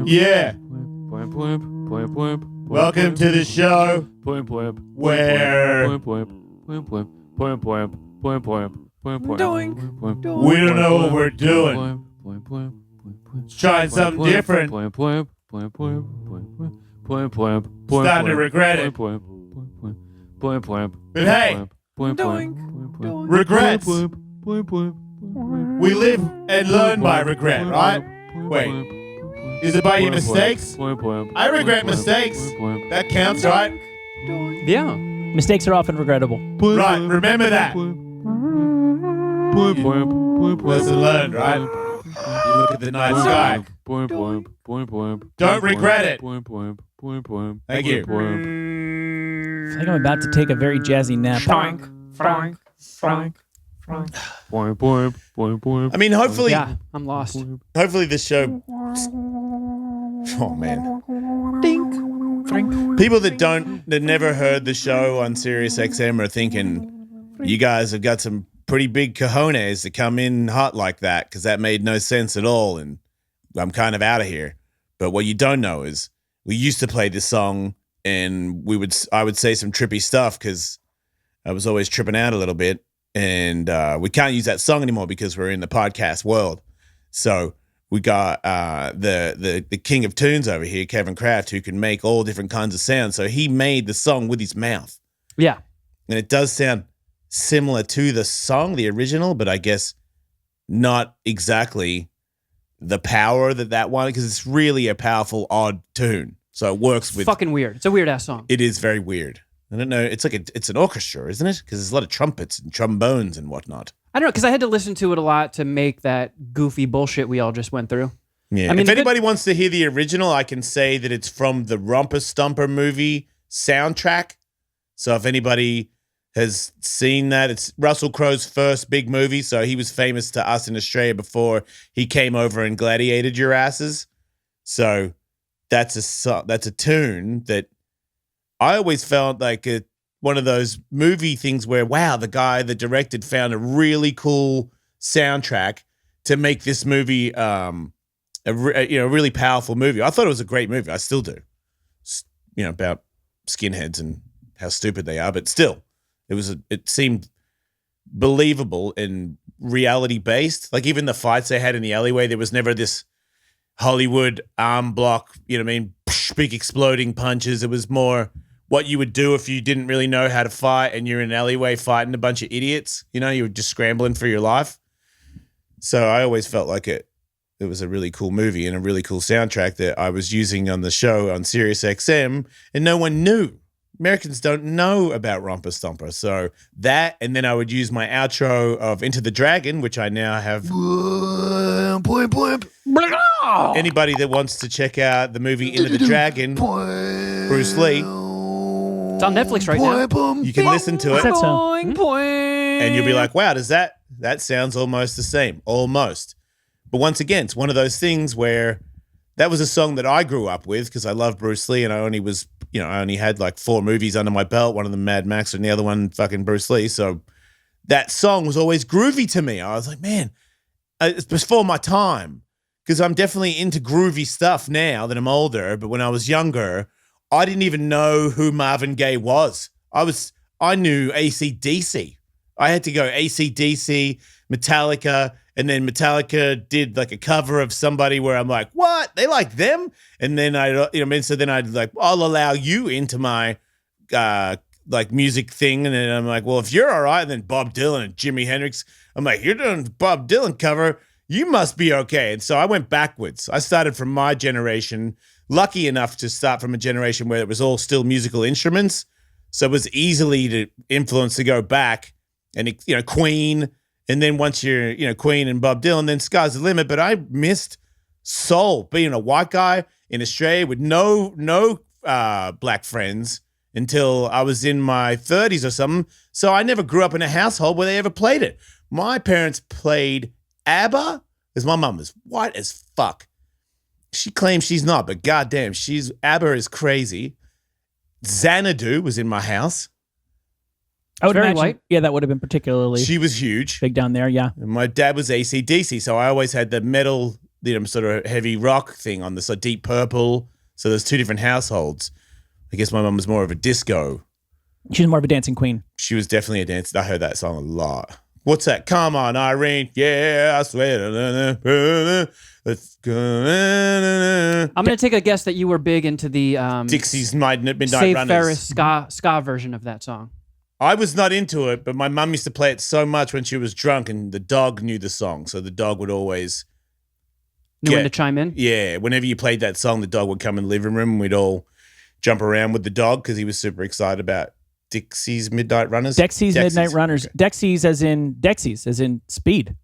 Yeah. Welcome to the show where we don't know what we're doing. Trying something different. Starting to regret it. But hey, regrets. We live and learn by regret, right? Wait, is it by your mistakes? I regret mistakes. That counts, right? Yeah. Mistakes are often regrettable. Right, remember that. Lesson learned, right? You look at the night sky. Don't regret it. Thank you. I think I'm about to take a very jazzy nap. I mean, hopefully... Yeah, I'm lost. Hopefully this show... Oh, man. Dink. People that never heard the show on Sirius XM are thinking, you guys have got some pretty big cojones to come in hot like that, because that made no sense at all, and I'm kind of out of here. But what you don't know is we used to play this song, and I would say some trippy stuff because I was always tripping out a little bit, and we can't use that song anymore because we're in the podcast world. So we got the king of tunes over here, Kevin Kraft, who can make all different kinds of sounds. So he made the song with his mouth. Yeah. And it does sound similar to the song, the original, but I guess not exactly the power that one, because it's really a powerful, odd tune. So it works with... Fucking weird. It's a weird-ass song. It is very weird. I don't know. It's like it's an orchestra, isn't it? Because there's a lot of trumpets and trombones and whatnot. I don't know, because I had to listen to it a lot to make that goofy bullshit we all just went through. Yeah. I mean, if anybody wants to hear the original, I can say that it's from the Romper Stomper movie soundtrack. So if anybody has seen that, it's Russell Crowe's first big movie. So he was famous to us in Australia before he came over and gladiated your asses. So that's a tune that I always felt like one of those movie things where, wow, the guy that directed found a really cool soundtrack to make this movie a really powerful movie. I thought it was a great movie. I still do. About skinheads and how stupid they are, but still, it seemed believable and reality based. Like even the fights they had in the alleyway, there was never this Hollywood arm block, big exploding punches. It was more what you would do if you didn't really know how to fight and you're in an alleyway fighting a bunch of idiots. You were just scrambling for your life. So I always felt like it was a really cool movie and a really cool soundtrack that I was using on the show on Sirius XM, and no one knew. Americans don't know about Romper Stomper. So that, and then I would use my outro of Into the Dragon, which I now have. Anybody that wants to check out the movie Into the Dragon, Bruce Lee. It's on Netflix right now. You can listen to it. What's that sound? And you'll be like, wow, does that sounds almost the same. Almost. But once again, it's one of those things where that was a song that I grew up with because I love Bruce Lee, and I only had like 4 movies under my belt, one of them Mad Max and the other one fucking Bruce Lee. So that song was always groovy to me. I was like, man, it's before my time, because I'm definitely into groovy stuff now that I'm older. But when I was younger, I didn't even know who Marvin Gaye was. I knew AC/DC. I had to go AC/DC, Metallica, and then Metallica did like a cover of somebody where I'm like, what? They like them? And then so then I'd like, I'll allow you into my like music thing. And then I'm like, well, if you're all right, and then Bob Dylan and Jimi Hendrix, I'm like, you're doing Bob Dylan cover, you must be okay. And so I went backwards. I started from my generation, lucky enough to start from a generation where it was all still musical instruments. So it was easily to influence to go back and, Queen. And then once you're, Queen and Bob Dylan, then sky's the limit. But I missed soul, being a white guy in Australia with no black friends until I was in my 30s or something. So I never grew up in a household where they ever played it. My parents played ABBA, because my mom is white as fuck. She claims she's not, but goddamn, ABBA is crazy. Xanadu was in my house. I would very imagine, white. Yeah, that would have been particularly She was huge. big down there, yeah. And my dad was AC/DC, so I always had the metal sort of heavy rock thing on the side, Deep Purple. So there's two different households. I guess my mum was more of a disco. She's more of a dancing queen. She was definitely a dancer. I heard that song a lot. What's that? Come on, Irene. Yeah, I swear. Let's go. I'm going to take a guess that you were big into the Dixie's Midnight Save Runners. Ferris ska version of that song. I was not into it, but my mum used to play it so much when she was drunk, and the dog knew the song. So the dog would always... Knew when to chime in? Yeah, whenever you played that song, the dog would come in the living room, and we'd all jump around with the dog because he was super excited about Dixie's Midnight Runners. Dexy's Midnight Runners. Okay. Dexy's as in speed.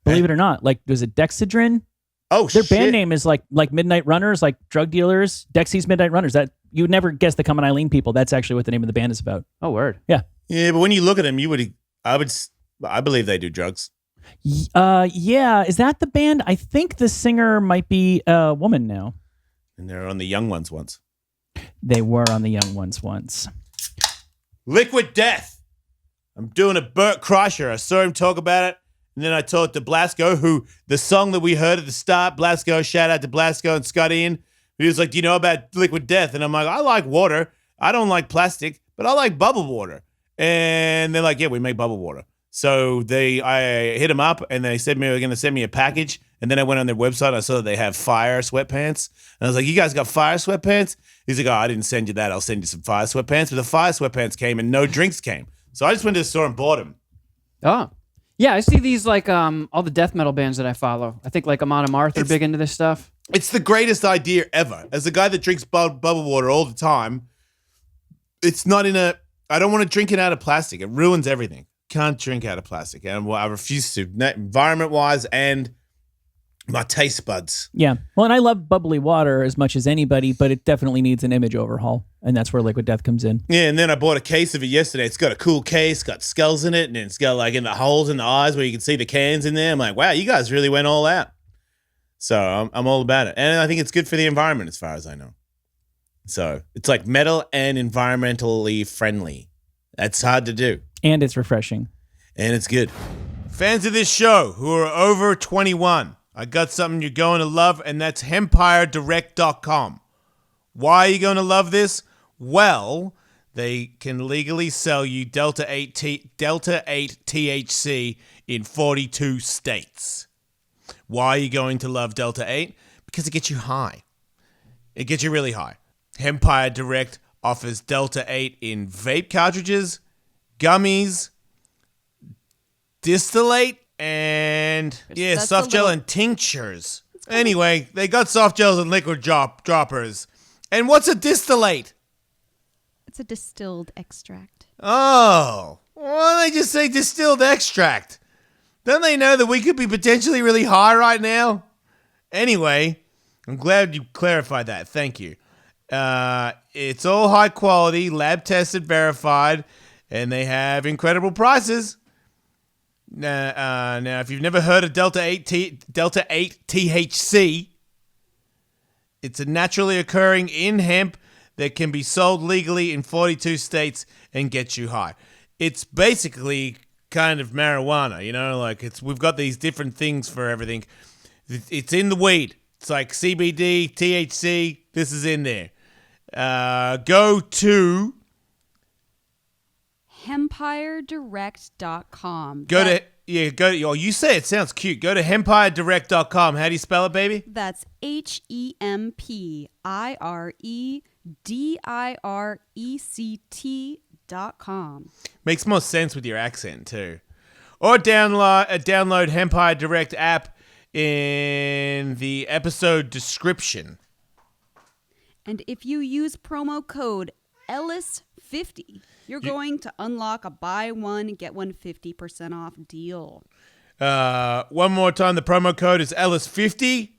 Believe it or not. Like, was it Dexedrine? Oh, Their band name is like Midnight Runners, like drug dealers. Dexy's Midnight Runners. That you would never guess the Come on Eileen people. That's actually what the name of the band is about. Oh, word. Yeah. Yeah, but when you look at them, I believe they do drugs. Yeah. Is that the band? I think the singer might be a woman now. And they're on the Young Ones once. They were on the Young Ones once. Liquid Death. I'm doing a Burt Kreischer. I saw him talk about it. And then I talked to Blasco, who the song that we heard at the start, Blasco, shout out to Blasco and Scott Ian. He was like, do you know about Liquid Death? And I'm like, I like water. I don't like plastic, but I like bubble water. And they're like, yeah, we make bubble water. So I hit them up and they said they were going to send me a package. And then I went on their website and I saw that they have fire sweatpants. And I was like, you guys got fire sweatpants? He's like, oh, I didn't send you that. I'll send you some fire sweatpants. But the fire sweatpants came and no drinks came. So I just went to the store and bought them. Oh. Yeah, I see these like all the death metal bands that I follow. I think like Amon Amarth are big into this stuff. It's the greatest idea ever. As a guy that drinks bubble water all the time, it's not I don't want to drink it out of plastic. It ruins everything. Can't drink out of plastic. And I refuse to, environment-wise and my taste buds. Yeah. Well, and I love bubbly water as much as anybody, but it definitely needs an image overhaul. And that's where Liquid Death comes in. Yeah, and then I bought a case of it yesterday. It's got a cool case, got skulls in it, and it's got like in the holes in the eyes where you can see the cans in there. I'm like, wow, you guys really went all out. So I'm all about it. And I think it's good for the environment as far as I know. So it's like metal and environmentally friendly. That's hard to do. And it's refreshing. And it's good. Fans of this show who are over 21, I got something you're going to love, and that's EmpireDirect.com. Why are you going to love this? Well, they can legally sell you Delta 8 THC in 42 states. Why are you going to love Delta 8? Because it gets you high. It gets you really high. Empire Direct offers Delta 8 in vape cartridges, gummies, distillate, and soft gel and tinctures. Anyway, they got soft gels and liquid droppers. And what's a distillate? It's a distilled extract. Oh, why don't they just say distilled extract? Don't they know that we could be potentially really high right now? Anyway, I'm glad you clarified that. Thank you. It's all high quality, lab tested, verified, and they have incredible prices. Now, if you've never heard of Delta 8 THC, it's a naturally occurring in hemp that can be sold legally in 42 states and get you high. It's basically kind of marijuana, like we've got these different things for everything. It's in the weed. It's like CBD, THC. This is in there. Go to EmpireDirect.com. You say it sounds cute. Go to EmpireDirect.com. How do you spell it, baby? That's HempireDirect.com. Makes more sense with your accent too. Or download Empire Direct app in the episode description. And if you use promo code Ellis50, you're going to unlock a buy one, get one 50% off deal. One more time, the promo code is Ellis50.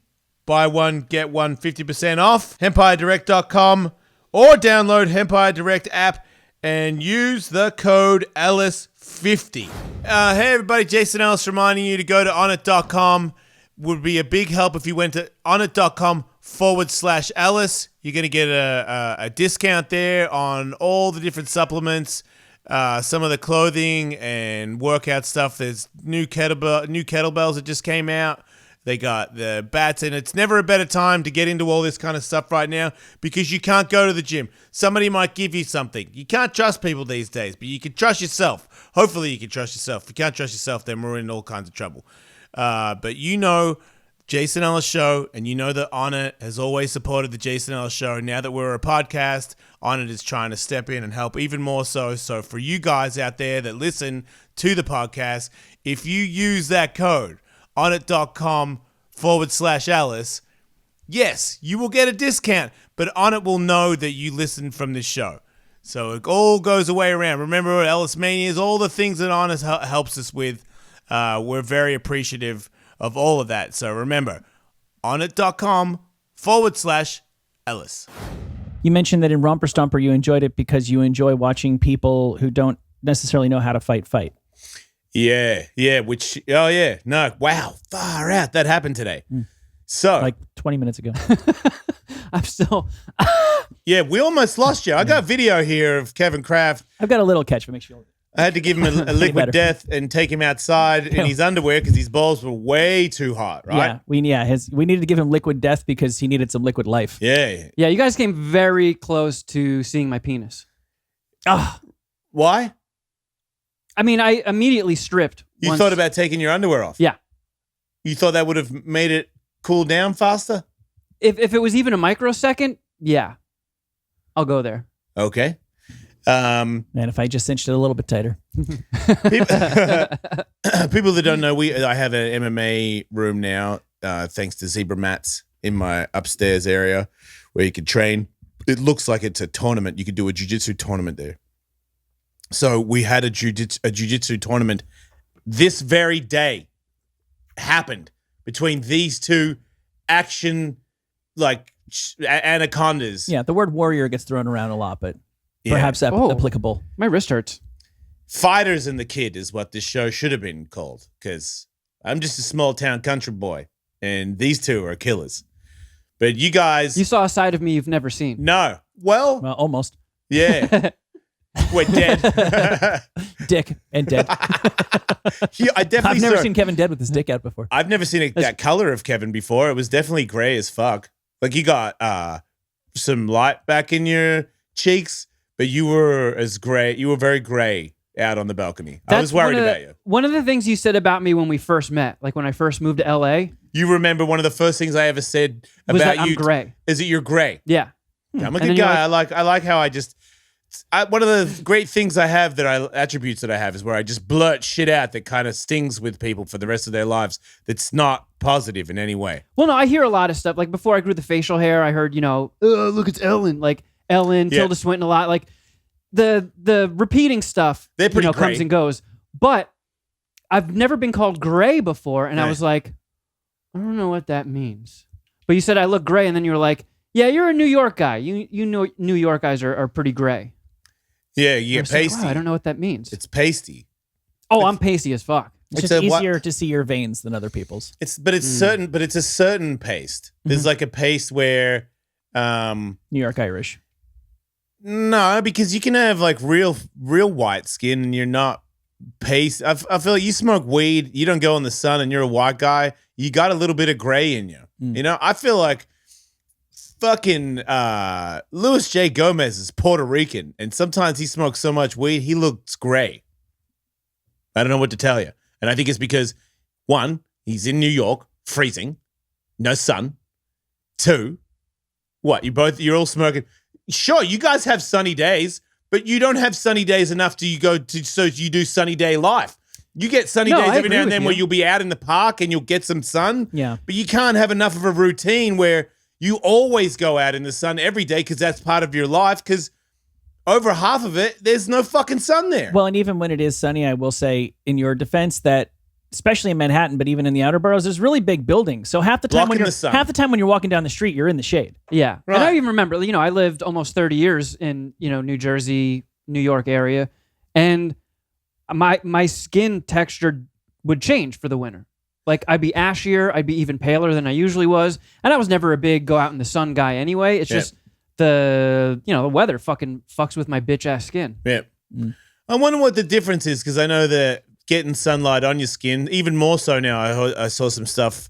Buy one, get one 50% off. EmpireDirect.com or download Empire Direct app and use the code Ellis50. Hey everybody, Jason Ellis reminding you to go to Onnit.com. Would be a big help if you went to Onnit.com/Ellis. You're going to get a discount there on all the different supplements, some of the clothing and workout stuff. There's new kettlebells that just came out. They got the bats, and it's never a better time to get into all this kind of stuff right now because you can't go to the gym. Somebody might give you something. You can't trust people these days, but you can trust yourself. Hopefully you can trust yourself. If you can't trust yourself, then we're in all kinds of trouble. But you know Jason Ellis Show, and you know that Onnit has always supported the Jason Ellis Show. Now that we're a podcast, Onnit is trying to step in and help even more so. So for you guys out there that listen to the podcast, if you use that code, onnit.com/Ellis, yes, you will get a discount, but Onnit will know that you listened from this show. So it all goes away around. Remember what Ellis Mania is, all the things that Onnit helps us with. We're very appreciative of all of that. So remember, onnit.com/Ellis. You mentioned that in Romper Stomper you enjoyed it because you enjoy watching people who don't necessarily know how to fight. Yeah, no, wow, far out. That happened today. So, Like 20 minutes ago. I'm still. yeah, we almost lost you. I got video here of Kevin Kraft. I've got a little catch, but make sure. I had to give him a liquid better. death and take him outside in his underwear because his balls were way too hot, right? We needed to give him liquid death because he needed some liquid life. Yeah. Yeah, you guys came very close to seeing my penis. Oh, Why? I mean, I immediately stripped. You once. thought about taking your underwear off? Yeah. You thought that would have made it cool down faster? If it was even a microsecond, yeah, I'll go there. Okay. man, if I just cinched it a little bit tighter. People that don't know, I have an MMA room now, thanks to Zebra Mats in my upstairs area where you can train. It looks like it's a tournament. You could do a jiu-jitsu tournament there. So we had a jiu-jitsu tournament this very day happened between these two action anacondas. Yeah, the word warrior gets thrown around a lot, but perhaps applicable. My wrist hurts. Fighters and the Kid is what this show should have been called because I'm just a small town country boy and these two are killers. But you guys... You saw a side of me you've never seen. No. Well, almost. Yeah. We're dead. Dick and dead. I've never seen Kevin dead with his dick out before. I've never seen that color of Kevin before. It was definitely gray as fuck. Like you got some light back in your cheeks, but you were gray. You were very gray out on the balcony. I was worried about you. One of the things you said about me when we first met, like when I first moved to LA. You remember one of the first things I ever said about you? I'm gray. Is that you're gray? Yeah. I'm a good guy. Like, I like how one of the great things I have attributes that I have is where I just blurt shit out that kind of stings with people for the rest of their lives. That's not positive in any way. Well, no, I hear a lot of stuff. Like before I grew the facial hair, I heard, look, it's Ellen. Like Ellen, Yeah. Tilda Swinton a lot. Like the repeating stuff, They're pretty comes great. and goes. But I've never been called gray before, and I Right. was like, I don't know what that means. But you said I look gray, and then you were like, yeah, you're a New York guy. You know New York guys are pretty gray. Yeah, you get Like, pasty. wow, I don't know what that means. It's pasty. I'm pasty as fuck. It's It's just a what- easier to see your veins than other people's. It's a certain paste. There's like a paste where New York Irish. no, because you can have like real white skin and you're not paste. I feel like you smoke weed, you don't go in the sun and you're a white guy, you got a little bit of gray in you. You know, I feel like fucking Luis J. Gomez is Puerto Rican and sometimes he smokes so much weed, he looks gray. I don't know what to tell you. And I think it's because, one, he's in New York, freezing, no sun. Two, you're all smoking. Sure, you guys have sunny days, but you don't have sunny days enough so you do sunny day life. You get sunny No, days I every agree now and with then you. where you'll be out in the park and you'll get some sun. Yeah. But you can't have enough of a routine where you always go out in the sun every day because that's part of your life because over half of it, there's no fucking sun there. Well, and even when it is sunny, I will say in your defense that, especially in Manhattan, but even in the outer boroughs, there's really big buildings. So half the time Blocking the sun. when you're walking down the street, you're in the shade. Yeah. Right. And I even remember, I lived almost 30 years in, New Jersey, New York area. And my skin texture would change for the winter. Like I'd be ashier, I'd be even paler than I usually was. And I was never a big go out in the sun guy anyway. It's just the weather fucking fucks with my bitch ass skin. Yeah. I wonder what the difference is because I know that getting sunlight on your skin, even more so now. I saw some stuff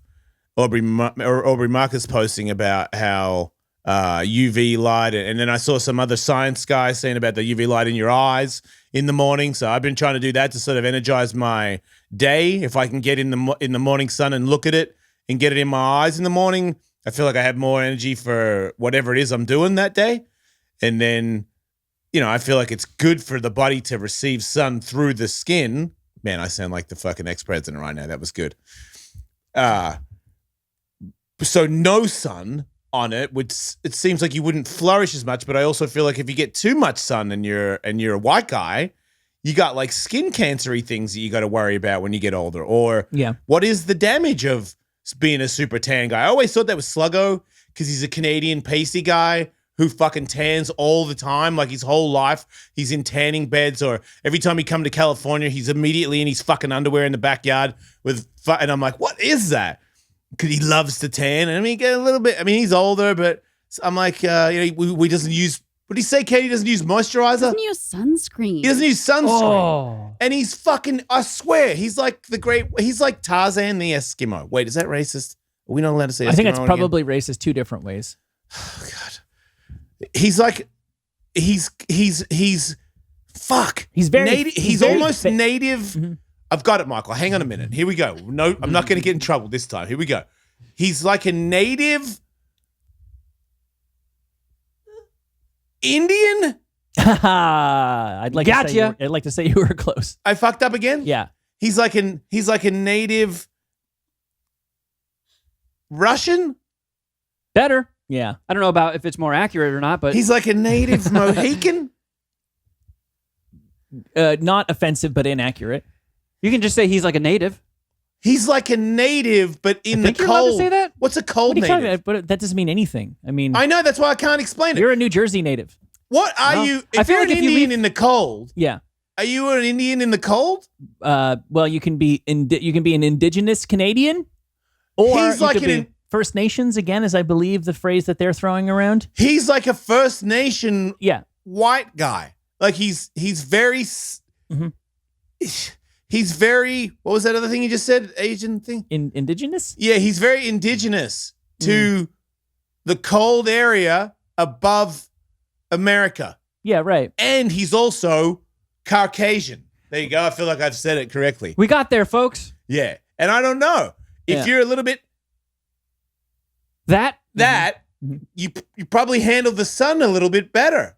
Aubrey Marcus posting about how UV light, and then I saw some other science guy saying about the UV light in your eyes in the morning. So I've been trying to do that to sort of energize my day. If I can get in the morning sun and look at it and get it in my eyes in the morning, I feel like I have more energy for whatever it is I'm doing that day. And then, I feel like it's good for the body to receive sun through the skin. Man, I sound like the fucking ex-president right now. That was good. So no sun on it it seems like you wouldn't flourish as much, but I also feel like if you get too much sun and you're a white guy, you got like skin cancer-y things that you got to worry about when you get older. Or what is the damage of being a super tan guy? I always thought that was Sluggo because he's a Canadian pasty guy who fucking tans all the time, like his whole life. He's in tanning beds, or every time he come to California, he's immediately in his fucking underwear in the backyard and I'm like, what is that? Because he loves to tan. And get a little bit, he's older, but I'm like, he doesn't use, what did he say, Katie? He doesn't use moisturizer? He doesn't use sunscreen. He doesn't use sunscreen. Oh. And he's fucking, I swear, he's like Tarzan the Eskimo. Wait, is that racist? Are we not allowed to say Eskimo? I think it's probably racist two different ways. Oh, God. He's like, he's fuck. He's very native. He's very almost native. Mm-hmm. I've got it, Michael. Hang on a minute. Here we go. No, I'm not going to get in trouble this time. Here we go. He's like a native Indian. I'd like to say you were close. I fucked up again? Yeah. He's like a native Russian? Better. Yeah. I don't know about if it's more accurate or not, but He's like a native Mohican? Not offensive, but inaccurate. you can just say he's like a native. He's like a native, but in the think you're allowed to cold. say that? What's a cold What are you talking native? about? But that doesn't mean anything. I mean, I know, that's why I can't explain it. you're a New Jersey native. What are No. you? I If feel you're like an if you Indian leave- in the cold, Yeah. are you an Indian in the cold? Well, you can be an indigenous Canadian, or He's you like could an be First Nations again, is I believe the phrase that they're throwing around. He's like a First Nation Yeah. white guy. Like he's very. Mhm. He's very. What was that other thing you just said? Asian thing. Indigenous. Yeah, he's very indigenous to the cold area above America, Yeah. Right. and he's also Caucasian. There you go. I feel like I've said it correctly. We got there, folks. Yeah, and I don't know if Yeah. you're a little bit That you probably handle the sun a little bit better.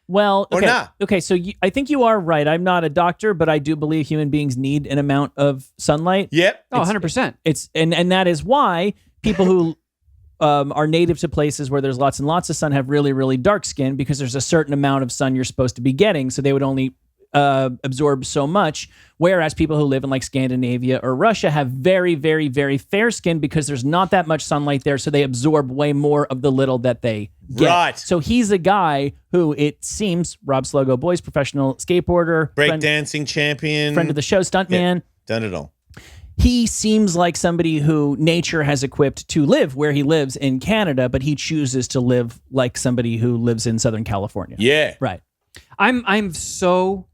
Well, Or okay. not. Okay, so I think you are right. I'm not a doctor, but I do believe human beings need an amount of sunlight. Yep. 100%. It's and that is why people who are native to places where there's lots and lots of sun have really, really dark skin, because there's a certain amount of sun you're supposed to be getting, so they would only absorb so much, whereas people who live in like Scandinavia or Russia have very, very, very fair skin because there's not that much sunlight there, so they absorb way more of the little that they get. Right. So he's a guy who, it seems, Rob Sluggo Boys, professional skateboarder, Breakdancing champion. friend of the show, stuntman. Done it all. He seems like somebody who nature has equipped to live where he lives in Canada, but he chooses to live like somebody who lives in Southern California. Yeah. Right. I'm so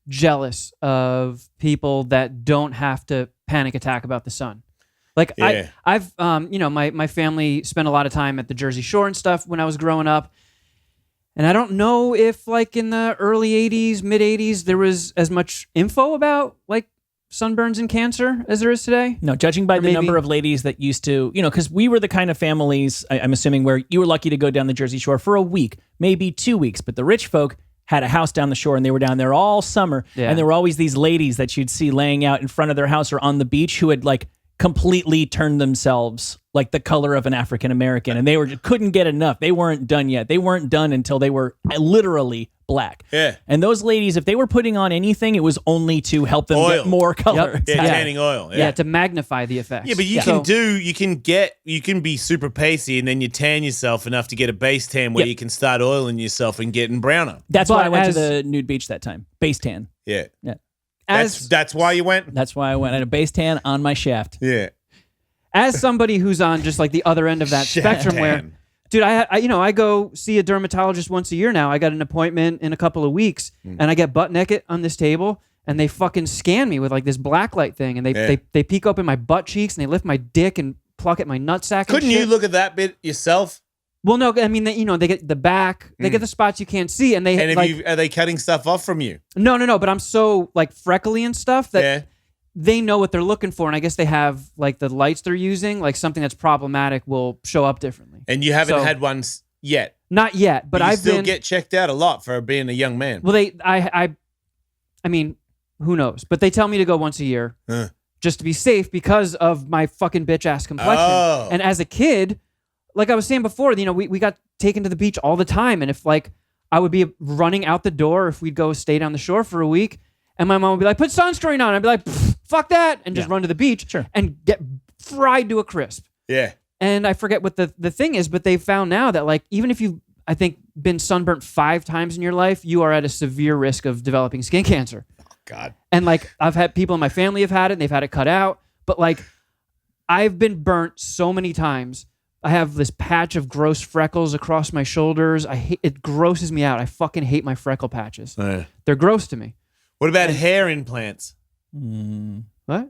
jealous of people that don't have to panic attack about the sun. Like Yeah. I've my family spent a lot of time at the Jersey Shore and stuff when I was growing up. And I don't know if like in the early 80s, mid 80s, there was as much info about like sunburns and cancer as there is today. No, judging by Or the maybe- number of ladies that used to, because we were the kind of families, I'm assuming, where you were lucky to go down the Jersey Shore for a week, maybe 2 weeks, but the rich folk had a house down the shore and they were down there all summer. Yeah. And there were always these ladies that you'd see laying out in front of their house or on the beach who had like completely turned themselves like the color of an African American, and they couldn't get enough. They weren't done yet. They weren't done until they were literally black. Yeah. And those ladies, if they were putting on anything, it was only to help them Oil. get more color. Yep. Yeah, Yeah. tanning oil. Yeah, to magnify the effects. Yeah, but you can be super pasty and then you tan yourself enough to get a base tan where Yep. you can start oiling yourself and getting browner. That's But why I went as- to the nude beach that time. Base tan. Yeah. Yeah. That's why you went? That's why I went. I had a base tan on my shaft. Yeah. As somebody who's on just like the other end of that spectrum where, Tan. dude, I go see a dermatologist once a year now. I got an appointment in a couple of weeks and I get butt naked on this table and they fucking scan me with like this black light thing and they peek open my butt cheeks and they lift my dick and pluck at my nutsack. Couldn't and shit. you look at that bit yourself? Well, no, I mean, they get the back, they get the spots you can't see, and they And are they cutting stuff off from you? No, but I'm so like freckly and stuff that they know what they're looking for, and I guess they have like the lights they're using, like something that's problematic will show up differently. And you haven't had one yet? Not yet, but you I've still get checked out a lot for being a young man. Well, I mean, who knows? But they tell me to go once a year just to be safe because of my fucking bitch ass complexion. Oh. And as a kid, like I was saying before, we got taken to the beach all the time, and if like I would be running out the door if we'd go stay down the shore for a week, and my mom would be like, "Put sunscreen on," I'd be like, "Fuck that," and just run to the beach and get fried to a crisp. Yeah. And I forget what the thing is, but they've found now that like even if you, I think, been sunburnt 5 times in your life, you are at a severe risk of developing skin cancer. Oh, God. And like I've had people in my family have had it, and they've had it cut out, but like I've been burnt so many times. I have this patch of gross freckles across my shoulders. It grosses me out. I fucking hate my freckle patches. They're gross to me. What about hair implants? What?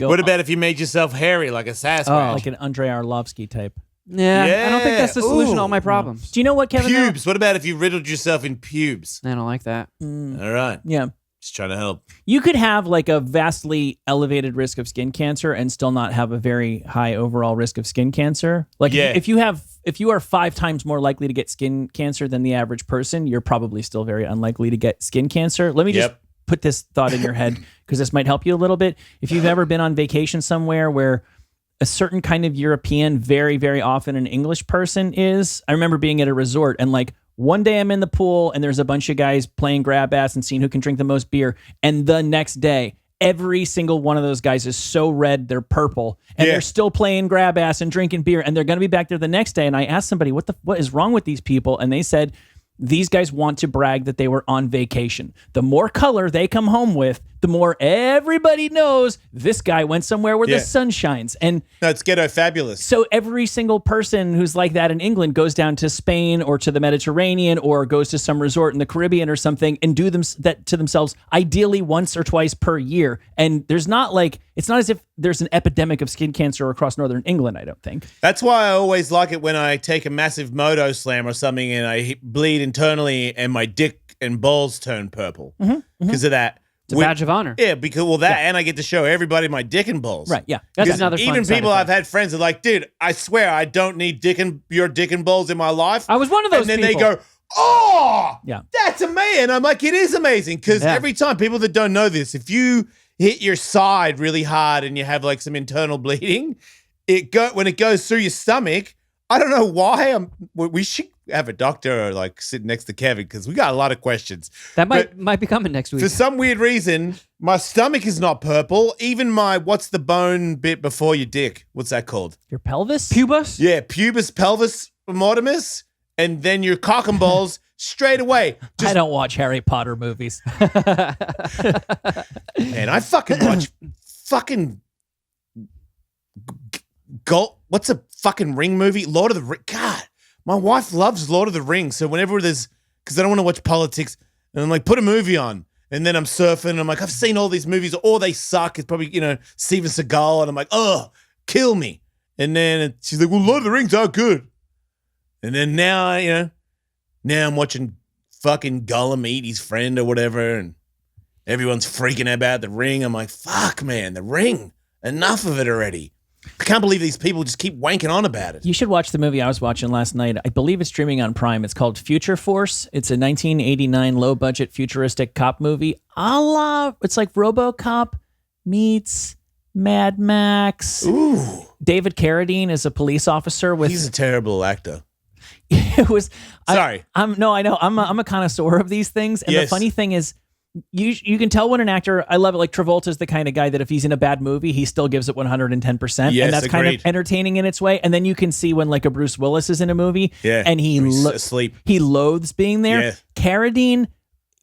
What about if you made yourself hairy like a Sasquatch? Like an Andrei Arlovsky type. Yeah, I don't think that's the solution to all my problems. Do you know what, Kevin? Pubes. What about if you riddled yourself in pubes? I don't like that. All right. Yeah. Just trying to help. You could have like a vastly elevated risk of skin cancer and still not have a very high overall risk of skin cancer. Like if you are 5 times more likely to get skin cancer than the average person, you're probably still very unlikely to get skin cancer. Let me just put this thought in your head because this might help you a little bit. If you've ever been on vacation somewhere where a certain kind of European, very, very often an English person is, I remember being at a resort and like, one day I'm in the pool and there's a bunch of guys playing grab ass and seeing who can drink the most beer. And the next day, every single one of those guys is so red, they're purple. And they're still playing grab ass and drinking beer. And they're going to be back there the next day. And I asked somebody, what is wrong with these people? And they said, these guys want to brag that they were on vacation. The more color they come home with, the more everybody knows this guy went somewhere where the sun shines. And no, it's ghetto fabulous. So every single person who's like that in England goes down to Spain or to the Mediterranean or goes to some resort in the Caribbean or something and do that to themselves ideally once or twice per year. And there's not like, it's not as if there's an epidemic of skin cancer across northern England, I don't think. That's why I always like it when I take a massive moto slam or something and I bleed internally and my dick and balls turn purple because of that. It's a badge of honor. Yeah, because and I get to show everybody my dick and balls. Right, yeah. That's another fun even side people effect. I've had friends are like, dude, I swear I don't need your dick and balls in my life. I was one of those And then people. they go, oh, Yeah. that's amazing. I'm like, it is amazing because every time, people that don't know this, if you hit your side really hard and you have like some internal bleeding, when it goes through your stomach, I don't know why. We should have a doctor like sitting next to Kevin because we got a lot of questions. That might be coming next week. For some weird reason, my stomach is not purple. Even what's the bone bit before your dick? What's that called? Your pelvis? Pubis? Yeah, pubis, pelvis, mortimus, and then your cock and balls straight away. I don't watch Harry Potter movies. Man, I fucking watch what's a fucking Ring movie? Lord of the Rings. God, my wife loves Lord of the Rings. So whenever because I don't want to watch politics, and I'm like, put a movie on. And then I'm surfing, and I'm like, I've seen all these movies, or they suck. It's probably, Steven Seagal. And I'm like, oh, kill me. And then she's like, well, Lord of the Rings are good. And then now, now I'm watching fucking Gollum eat his friend or whatever, and everyone's freaking about the ring. I'm like, fuck, man, the ring. Enough of it already. I can't believe these people just keep wanking on about it. You should watch the movie I was watching last night. I believe it's streaming on Prime. It's called Future Force. It's a 1989 low-budget futuristic cop movie. It's like RoboCop meets Mad Max. Ooh. David Carradine is a police officer with... He's a terrible actor. It was... Sorry. I know. I'm a connoisseur of these things. And the funny thing is, you can tell when an actor, I love it, like Travolta's the kind of guy that if he's in a bad movie, he still gives it 110%. Yes, and that's kind agreed. of entertaining in its way. And then you can see when like a Bruce Willis is in a movie and he's asleep. He loathes being there. Yeah. Carradine,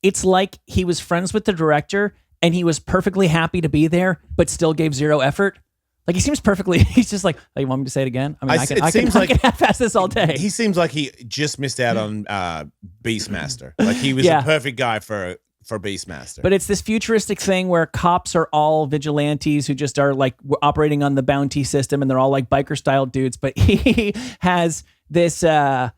it's like he was friends with the director and he was perfectly happy to be there, but still gave zero effort. Like he seems perfectly, he's just like, oh, you want me to say it again? I mean, I can half-ass this all day. He seems like he just missed out on Beastmaster. Like he was a perfect guy for for Beastmaster. But it's this futuristic thing where cops are all vigilantes who just are like operating on the bounty system, and they're all like biker style dudes. But he has this metal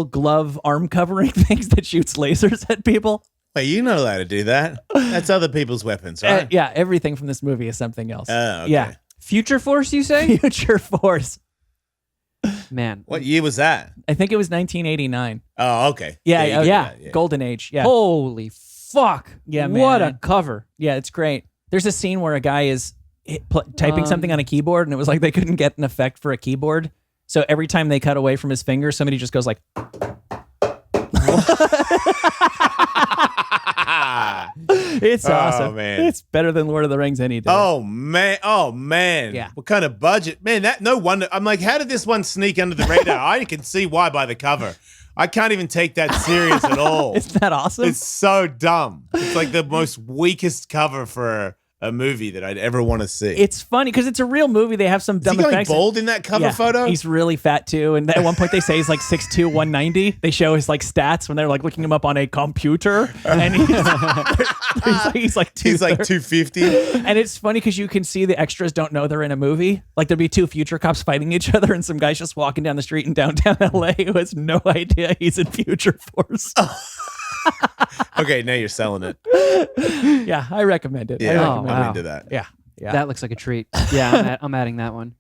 glove arm covering things that shoots lasers at people. Wait, you're not allowed to do that. That's other people's weapons, right? Yeah, everything from this movie is something else. Oh, okay. Yeah, Future Force, you say? Future Force. Man. What year was that? I think it was 1989. Oh, okay. Yeah, you go yeah, with that, Golden Age. Yeah, Holy fuck. Yeah, man. What a cover. yeah, it's great. There's a scene where a guy is typing something on a keyboard, and it was like they couldn't get an effect for a keyboard, so every time they cut away from his finger, somebody just goes like. It's awesome. Man. It's better than Lord of the Rings any day. Oh man. Yeah. What kind of budget? Man, that no wonder. I'm like, how did this one sneak under the radar? I can see why by the cover. I can't even take that serious at all. Isn't that awesome? It's so dumb. It's like the most weakest cover for a movie that I'd ever want to see. It's funny because it's a real movie. They have some Is dumb he going effects. bald in that cover Yeah, photo? He's really fat too. And at one point they say he's like 6'2", 190. They show his like stats when they're like looking him up on a computer. And he's like 250. And it's funny because you can see the extras don't know they're in a movie. Like there'll be two future cops fighting each other, and some guy's just walking down the street in downtown LA who has no idea he's in Future Force. Okay, now you're selling it. Yeah, I recommend it. I Yeah, recommend I'm wow. into that. it. Yeah. Yeah. That looks like a treat. Yeah, I'm adding that one.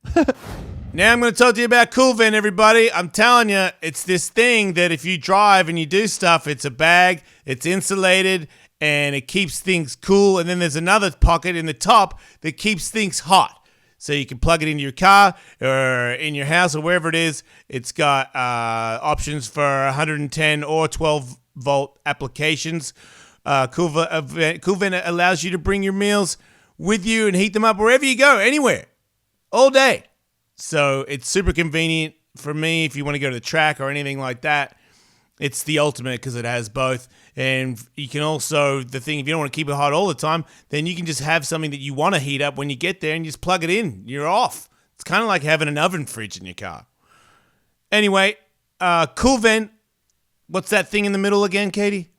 Now I'm going to talk to you about Coolvin, everybody. I'm telling you, it's this thing that if you drive and you do stuff, it's a bag, it's insulated, and it keeps things cool. And then there's another pocket in the top that keeps things hot. So you can plug it into your car or in your house or wherever it is. It's got options for 110 or 12-volt applications. Coolvin allows you to bring your meals with you and heat them up wherever you go, anywhere, all day. So it's super convenient for me if you want to go to the track or anything like that. It's the ultimate because it has both. And you can also, the thing, if you don't want to keep it hot all the time, then you can just have something that you want to heat up when you get there and you just plug it in. You're off. It's kind of like having an oven fridge in your car. Anyway, Coolvin, what's that thing in the middle again, Katie?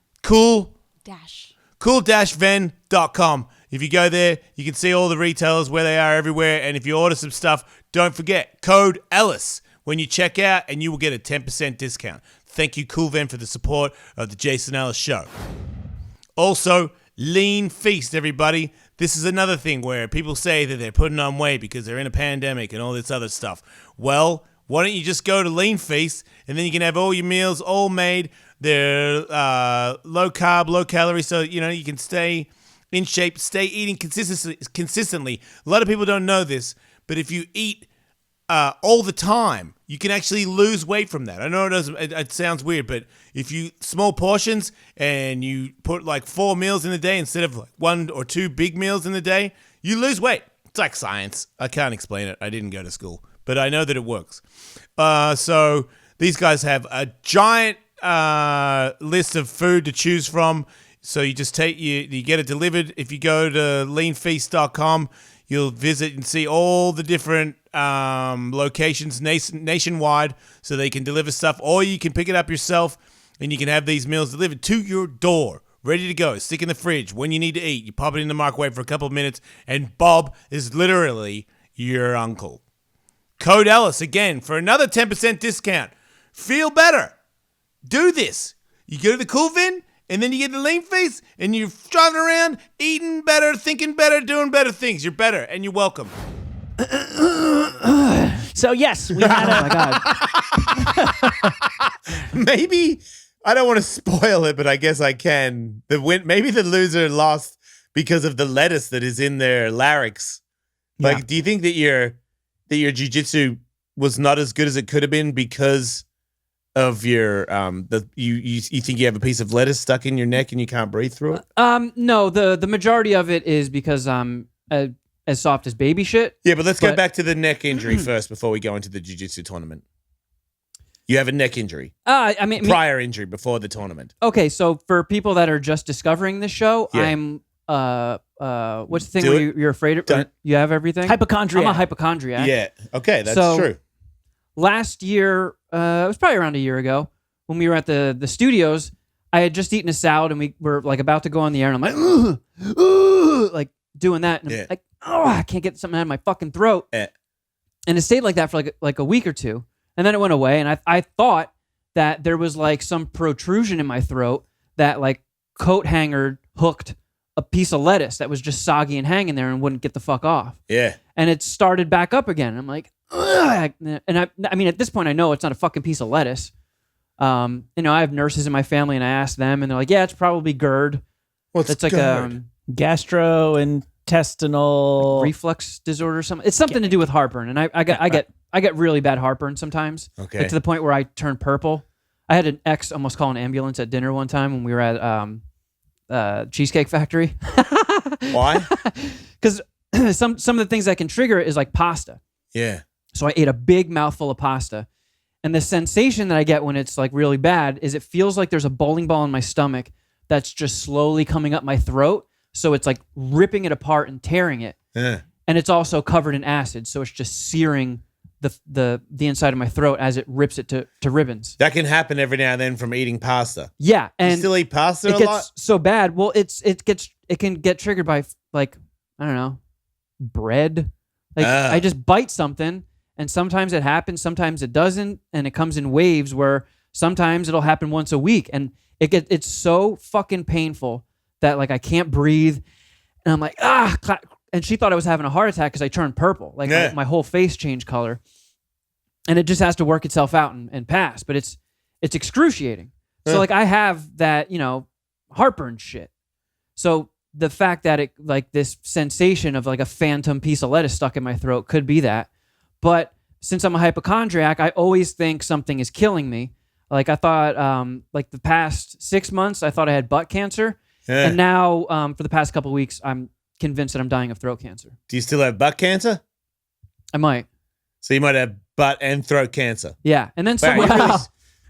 Cool-ven.com. If you go there, you can see all the retailers where they are everywhere. And if you order some stuff, don't forget code Ellis when you check out, and you will get a 10% discount. Thank you, Coolvin, for the support of the Jason Ellis Show. Also, Lean Feast, everybody. This is another thing where people say that they're putting on weight because they're in a pandemic and all this other stuff. Well, why don't you just go to Lean Feast, and then you can have all your meals all made. They're low carb, low calorie, so you can stay in shape, stay eating consistently. A lot of people don't know this, but if you eat all the time, you can actually lose weight from that. I know it sounds weird, but if you small portions and you put like 4 meals in a day instead of like 1 or 2 big meals in a day, you lose weight. It's like science. I can't explain it. I didn't go to school, but I know that it works. So these guys have a giant list of food to choose from. So you just you get it delivered. If you go to leanfeast.com, you'll visit and see all the different locations nationwide, so they can deliver stuff, or you can pick it up yourself and you can have these meals delivered to your door, ready to go. Stick in the fridge when you need to eat. You pop it in the microwave for a couple of minutes, and Bob is literally your uncle. Code Ellis again for another 10% discount. Feel better. Do this. You go to the Coolvin, and then you get the Lean Feast, and you're driving around, eating better, thinking better, doing better things. You're better, and you're welcome. So yes, we had Oh my God. Maybe, I don't want to spoil it, but I guess I can. Maybe the loser lost because of the lettuce that is in their larynx. Like, Yeah. do you think that your jiu-jitsu was not as good as it could have been because of your you think you have a piece of lettuce stuck in your neck and you can't breathe through it? No, the majority of it is because I'm as soft as baby shit. Yeah, but let's go But- back to the neck injury first before we go into the jiu-jitsu tournament. You have a neck injury, I mean, prior injury before the tournament. okay, so for people that are just discovering this show, Yeah. I'm what's the thing Do where it. you're afraid of? Don't- You have everything. hypochondria. I'm a hypochondriac. Yeah, okay, that's So- true. Last year, it was probably around a year ago when we were at the studios. I had just eaten a salad and we were like about to go on the air and I'm like, ugh, ugh, like doing that. And I'm like, oh, I can't get something out of my fucking throat. And it stayed like that for like a week or two. And then it went away. And I thought that there was like some protrusion in my throat that like coat hanger hooked a piece of lettuce that was just soggy and hanging there and wouldn't get the fuck off. Yeah. And it started back up again. I'm like, ugh. And I mean, at this point, I know it's not a fucking piece of lettuce. I have nurses in my family, and I asked them, and they're like, "Yeah, it's probably GERD. What's it's like GERD? Gastrointestinal reflux disorder or something. It's something to do with heartburn, and I get really bad heartburn sometimes. Okay. Like to the point where I turn purple. I had an ex almost call an ambulance at dinner one time when we were at Cheesecake Factory. Why? Because some of the things that can trigger it is like pasta. Yeah. So I ate a big mouthful of pasta. And the sensation that I get when it's like really bad is it feels like there's a bowling ball in my stomach that's just slowly coming up my throat. So it's like ripping it apart and tearing it. Yeah. And it's also covered in acid. So it's just searing the inside of my throat as it rips it to ribbons. That can happen every now and then from eating pasta. Yeah. And you still eat pasta it a gets lot? so bad. Well, it can get triggered by like, I don't know, bread. Like I just bite something. And sometimes it happens, sometimes it doesn't, and it comes in waves where sometimes it'll happen once a week, and it's so fucking painful that like I can't breathe, and I'm like and she thought I was having a heart attack because I turned purple, like my whole face changed color, and it just has to work itself out and pass, but it's excruciating. So like I have that heartburn shit, so the fact that it like this sensation of like a phantom piece of lettuce stuck in my throat could be that. But since I'm a hypochondriac, I always think something is killing me. Like I thought, like the past 6 months, I thought I had butt cancer. Yeah. And now for the past couple of weeks, I'm convinced that I'm dying of throat cancer. Do you still have butt cancer? I might. So you might have butt and throat cancer. Yeah. And then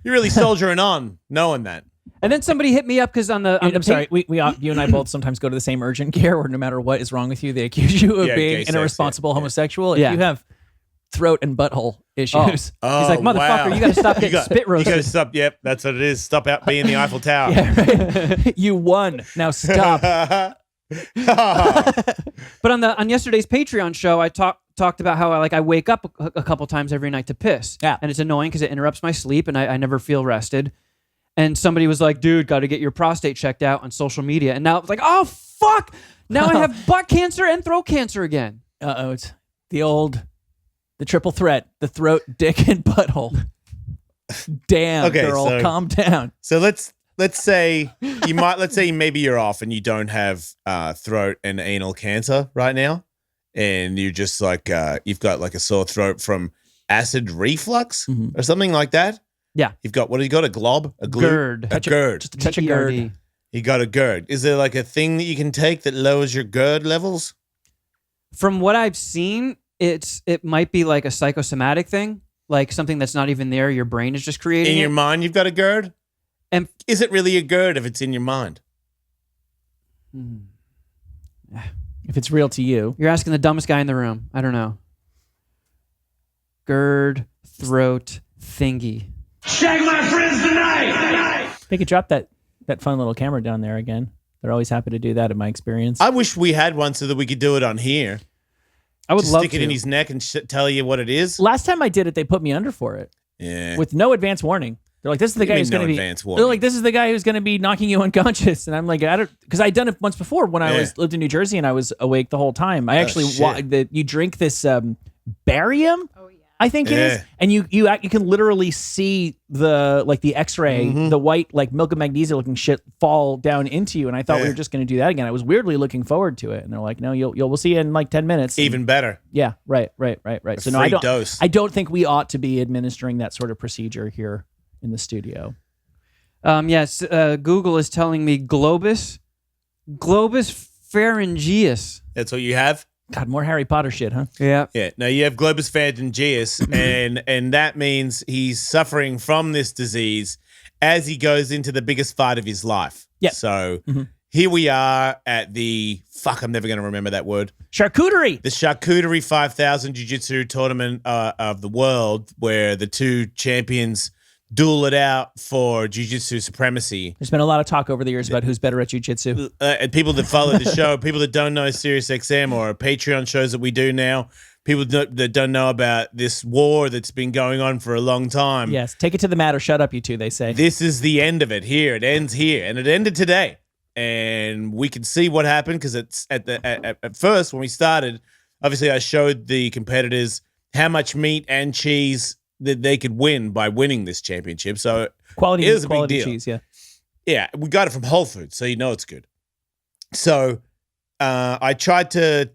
you're really soldiering on knowing that. And then somebody hit me up because on the I'm sorry, you and I both sometimes go to the same urgent care where no matter what is wrong with you, they accuse you of being an irresponsible homosexual. If you have throat and butthole issues. He's like, motherfucker, you got to stop getting spit roasted. You got to stop. Yep, that's what it is. Stop out being the Eiffel Tower. Yeah, right. You won. Now stop. But on yesterday's Patreon show, I talked about how I wake up a couple times every night to piss. Yeah. And it's annoying because it interrupts my sleep and I never feel rested. And somebody was like, dude, got to get your prostate checked out on social media. And now it's like, oh, fuck. Now I have butt cancer and throat cancer again. Uh-oh. It's the triple threat, the throat, dick, and butthole. Damn, girl, calm down. So let's say maybe you're off and you don't have throat and anal cancer right now, and you just like you've got like a sore throat from acid reflux or something like that. Yeah, you've got, what do you got? A glob, a GERD, a GERD, just touch a GERD. You got a GERD. Is there like a thing that you can take that lowers your GERD levels? From what I've seen, it might be like a psychosomatic thing, like something that's not even there. Your brain is just creating. In your mind, you've got a GERD? And is it really a GERD if it's in your mind? If it's real to you. You're asking the dumbest guy in the room. I don't know. GERD, throat, thingy. Shag my friends tonight! They could drop that fun little camera down there again. They're always happy to do that in my experience. I wish we had one so that we could do it on here. I would love to. Stick it in his neck and tell you what it is. Last time I did it, they put me under for it. Yeah. With no advance warning. They're like, this is the guy who's going to be. They're like, this is the guy who's going to be knocking you unconscious. And I'm like, I don't, because I'd done it once before when I lived in New Jersey and I was awake the whole time. I actually you drink this barium. Oh yeah. I think it is, and you can literally see the X-ray, the white like milk of magnesia looking shit fall down into you. And I thought we were just going to do that again. I was weirdly looking forward to it, and they're like, no, we'll see you in like 10 minutes. Even better. Yeah, right. So no, I don't think we ought to be administering that sort of procedure here in the studio. Yes, Google is telling me globus pharyngeus. That's what you have? God, more Harry Potter shit, huh? Yeah. Yeah. Now you have globus pharyngeus, and that means he's suffering from this disease as he goes into the biggest fight of his life. Yeah. So here we are at the I'm never going to remember that word. Charcuterie. The Charcuterie 5000 Jiu-Jitsu tournament of the world, where the two champions duel it out for Jiu-Jitsu supremacy. There's been a lot of talk over the years about who's better at jiu-jitsu. And people that follow the show, people that don't know SiriusXM or Patreon shows that we do now, people that don't know about this war that's been going on for a long time. Yes, take it to the mat or shut up, you two, they say. This is the end of it here. It ends here. And it ended today. And we can see what happened because it's at first when we started, obviously I showed the competitors how much meat and cheese that they could win by winning this championship. So Quality, it was a quality big deal. cheese, yeah. Yeah, we got it from Whole Foods, so you know it's good. So I tried to,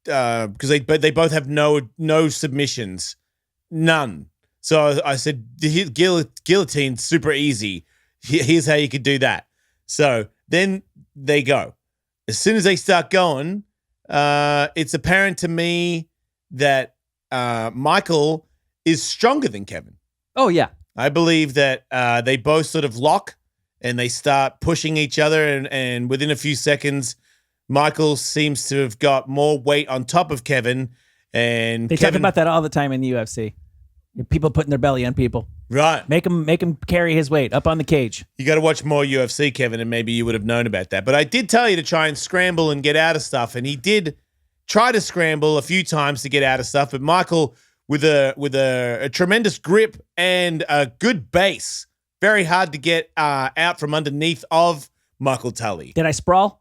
because they both have no submissions, none. So I said, guillotine's super easy. Here's how you could do that. So then they go. As soon as they start going, it's apparent to me that Michael is stronger than Kevin. Oh, yeah. I believe that they both sort of lock and they start pushing each other. And within a few seconds, Michael seems to have got more weight on top of Kevin. And They Kevin, talk about that all the time in the UFC. People putting their belly on people. right. Make him carry his weight up on the cage. You got to watch more UFC, Kevin, and maybe you would have known about that. But I did tell you to try and scramble and get out of stuff. And he did try to scramble a few times to get out of stuff. But Michael, with a tremendous grip and a good base, very hard to get out from underneath of Michael Tully. Did I sprawl?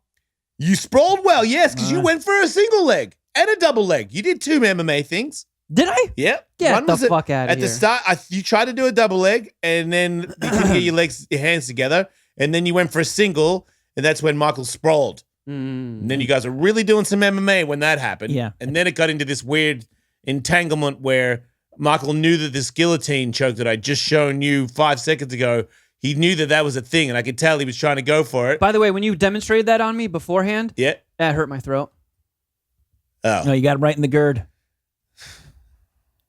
You sprawled well, yes, because you went for a single leg and a double leg. You did two MMA things. Did I? Yep. Get the fuck outta At the here. start, you tried to do a double leg, and then you couldn't get your hands together, and then you went for a single, and that's when Michael sprawled. And then you guys were really doing some MMA when that happened. Yeah. And then it got into this weird entanglement where Michael knew that this guillotine choke that I'd just shown you 5 seconds ago, he knew that was a thing, and I could tell he was trying to go for it. By the way, when you demonstrated that on me beforehand, Yeah. that hurt my throat. Oh. No, you got him right in the gird.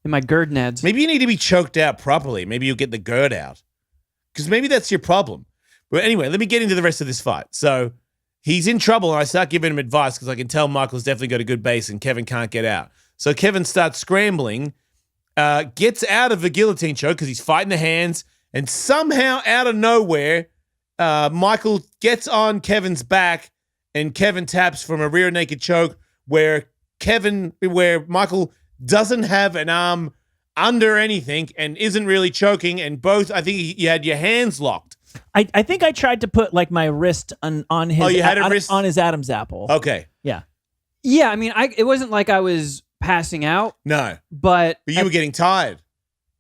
In my GERD neds. Maybe you need to be choked out properly. Maybe you'll get the GERD out. Because maybe that's your problem. But anyway, let me get into the rest of this fight. So he's in trouble, and I start giving him advice because I can tell Michael's definitely got a good base and Kevin can't get out. So Kevin starts scrambling, gets out of the guillotine choke because he's fighting the hands, and somehow out of nowhere, Michael gets on Kevin's back, and Kevin taps from a rear naked choke where Michael doesn't have an arm under anything and isn't really choking, and both, I think you had your hands locked. I think I tried to put like my wrist on his you had a wrist? on his Adam's apple. Okay. Yeah. Yeah, I mean, it wasn't like I was passing out, No. but But you were getting tired.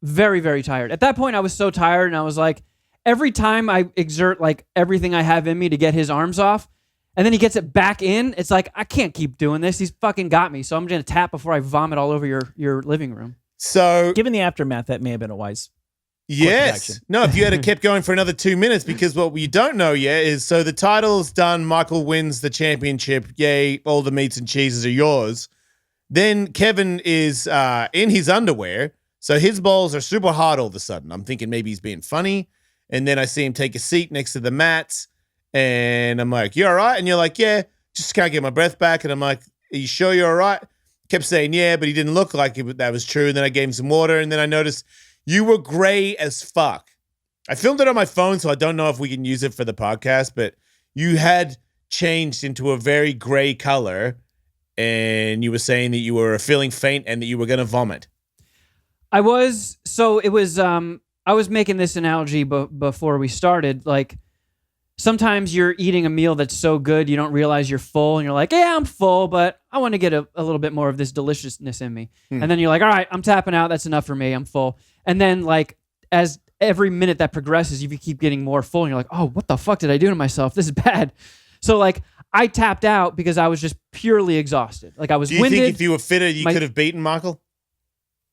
very, very tired. At that point, I was so tired, and I was like, every time I exert like everything I have in me to get his arms off, and then he gets it back in, it's like, I can't keep doing this. He's fucking got me. So I'm going to tap before I vomit all over your living room. So, Given the aftermath, that may have been a wise. yes. action. No, if you had kept going for another 2 minutes, because what you don't know yet is, so the title's done. Michael wins the championship. Yay, all the meats and cheeses are yours. Then Kevin is in his underwear. So his balls are super hot all of a sudden. I'm thinking maybe he's being funny. And then I see him take a seat next to the mats. And I'm like, you all right? And you're like, yeah, just can't get my breath back. And I'm like, are you sure you're all right? Kept saying, yeah, but he didn't look like that was true. And then I gave him some water. And then I noticed you were gray as fuck. I filmed it on my phone, so I don't know if we can use it for the podcast, but you had changed into a very gray color. And you were saying that you were feeling faint and that you were going to vomit. I was making this analogy before we started. Like, sometimes you're eating a meal that's so good you don't realize you're full, and you're like, yeah, I'm full, but I want to get a little bit more of this deliciousness in me. And then you're like, all right, I'm tapping out. That's enough for me. I'm full. And then, like, as every minute that progresses, you keep getting more full, and you're like, oh, what the fuck did I do to myself? This is bad. So, like, I tapped out because I was just purely exhausted. Like, I was Do you winded. think if you were fitter, you could have beaten Michael?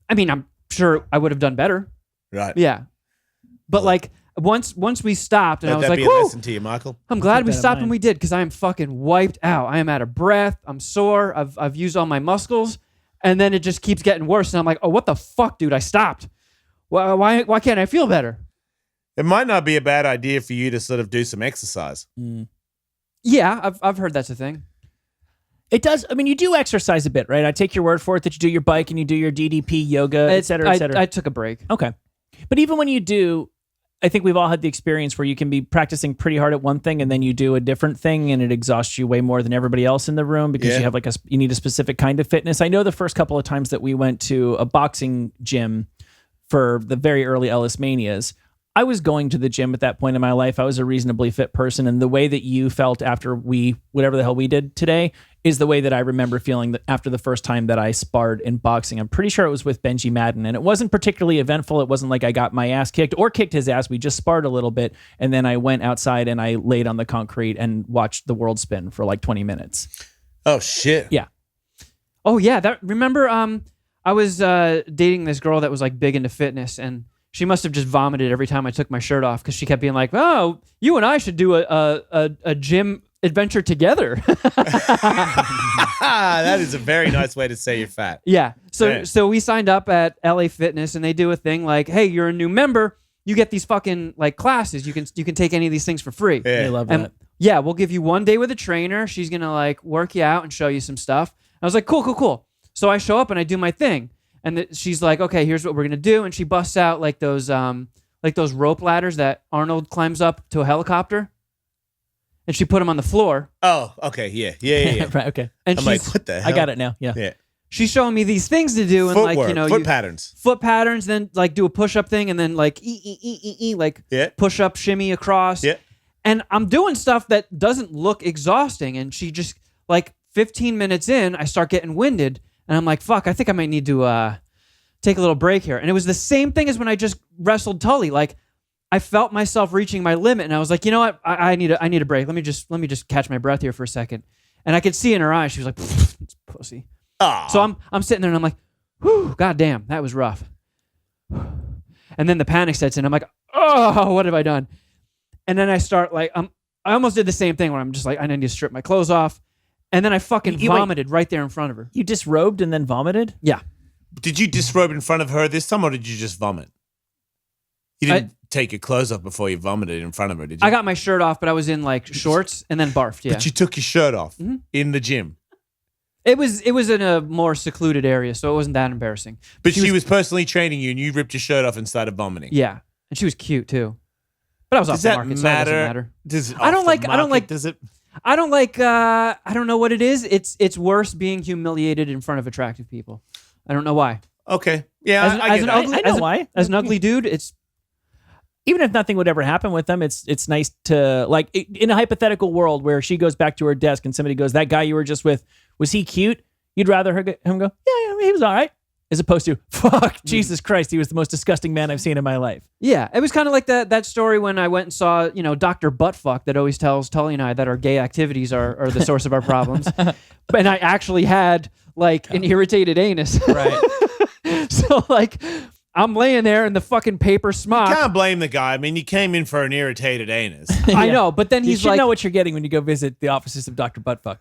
I mean, I'm sure I would have done better. Right. Yeah. But, like, once we stopped, and I Let was that like, be a whoo, lesson to you, Michael. I'm glad we that in stopped mind. when we did, because I am fucking wiped out. I am out of breath. I'm sore. I've used all my muscles, and then it just keeps getting worse. And I'm like, oh, what the fuck, dude? I stopped. Why can't I feel better? It might not be a bad idea for you to sort of do some exercise. Yeah, I've heard that's a thing. It does. I mean, you do exercise a bit, right? I take your word for it that you do your bike and you do your DDP yoga, et cetera, et cetera. I took a break. Okay. But even when you do, I think we've all had the experience where you can be practicing pretty hard at one thing and then you do a different thing and it exhausts you way more than everybody else in the room because you have like you need a specific kind of fitness. I know the first couple of times that we went to a boxing gym for the very early Ellis Manias, I was going to the gym at that point in my life. I was a reasonably fit person. And the way that you felt after whatever the hell we did today is the way that I remember feeling after the first time that I sparred in boxing. I'm pretty sure it was with Benji Madden and it wasn't particularly eventful. It wasn't like I got my ass kicked or kicked his ass. We just sparred a little bit. And then I went outside and I laid on the concrete and watched the world spin for like 20 minutes. Oh, shit. Yeah. Oh yeah, remember I was dating this girl that was like big into fitness and she must have just vomited every time I took my shirt off because she kept being like, "Oh, you and I should do a gym adventure together." That is a very nice way to say you're fat. Yeah. So we signed up at LA Fitness and they do a thing like, "Hey, you're a new member, you get these fucking like classes. You can take any of these things for free." Yeah. I love And that. yeah, we'll give you one day with a trainer. She's gonna like work you out and show you some stuff. I was like, cool. So I show up and I do my thing. And she's like, okay, here's what we're going to do. And she busts out like those rope ladders that Arnold climbs up to a helicopter. And she put them on the floor. Oh, okay. Yeah. Right, okay. And I'm she's, like, what the hell? I got it now. Yeah. Yeah. she's showing me these things to do. And Footwork, like, you know, foot patterns. Foot patterns, then like do a push-up thing and then like like push-up, shimmy across. Yeah. And I'm doing stuff that doesn't look exhausting. And she just like 15 minutes in, I start getting winded. And I'm like, fuck, I think I might need to take a little break here. And it was the same thing as when I just wrestled Tully. Like, I felt myself reaching my limit, and I was like, you know what? I need a break. Let me just catch my breath here for a second. And I could see in her eyes, she was like, "It's pussy." Oh. So I'm sitting there and I'm like, whew, goddamn, that was rough. And then the panic sets in. I'm like, oh, what have I done? And then I start like, I almost did the same thing where I'm just like, I need to strip my clothes off. And then I fucking vomited right there in front of her. You disrobed and then vomited? Yeah. Did you disrobe in front of her this time, or did you just vomit? You didn't take your clothes off before you vomited in front of her, did you? I got my shirt off, but I was in like shorts and then barfed. Yeah. But you took your shirt off in the gym. It was in a more secluded area, so it wasn't that embarrassing. But she was personally training you, and you ripped your shirt off and started vomiting. Yeah, and she was cute too. But I was off the market, so it doesn't matter. I don't like. Does it? I don't like. I don't know what it is. It's worse being humiliated in front of attractive people. I don't know why. Okay. Yeah, I get that. I know why. As an ugly dude, it's. Even if nothing would ever happen with them, it's nice to, like, in a hypothetical world where she goes back to her desk and somebody goes, that guy you were just with, was he cute? You'd rather him go, yeah, he was all right. As opposed to, fuck, Jesus Christ, he was the most disgusting man I've seen in my life. Yeah, it was kind of like that story when I went and saw, Dr. Buttfuck that always tells Tully and I that our gay activities are the source of our problems. And I actually had, like, an irritated anus. Right. So, like, I'm laying there in the fucking paper smock. You can't blame the guy. I mean, you came in for an irritated anus. I know, but then You he's should like, know what you're getting when you go visit the offices of Dr. Buttfuck.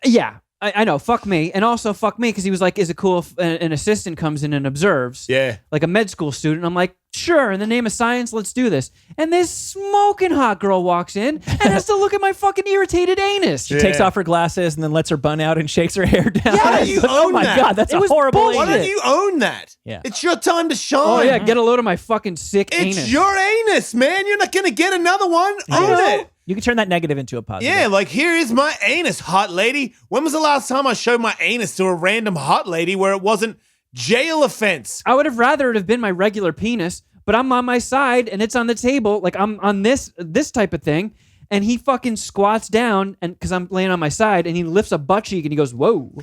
yeah, I know, fuck me. And also fuck me because he was like, is it cool if an assistant comes in and observes? Yeah. Like a med school student. I'm like, sure, in the name of science, let's do this. And this smoking hot girl walks in and has to look at my fucking irritated anus. She takes off her glasses and then lets her bun out and shakes her hair down. Why don't you Oh own my that? God, that's It a was horrible bullshit. Why idea. don't you own that? Yeah. It's your time to shine. Oh, yeah, get a load of my fucking sick It's anus. your anus, man. You're not going to get another one. Own it. You can turn that negative into a positive. Yeah, like, here is my anus, hot lady. When was the last time I showed my anus to a random hot lady where it wasn't jail offense? I would have rather it have been my regular penis, but I'm on my side and it's on the table. Like I'm on this type of thing. And he fucking squats down and because I'm laying on my side and he lifts a butt cheek and he goes, whoa.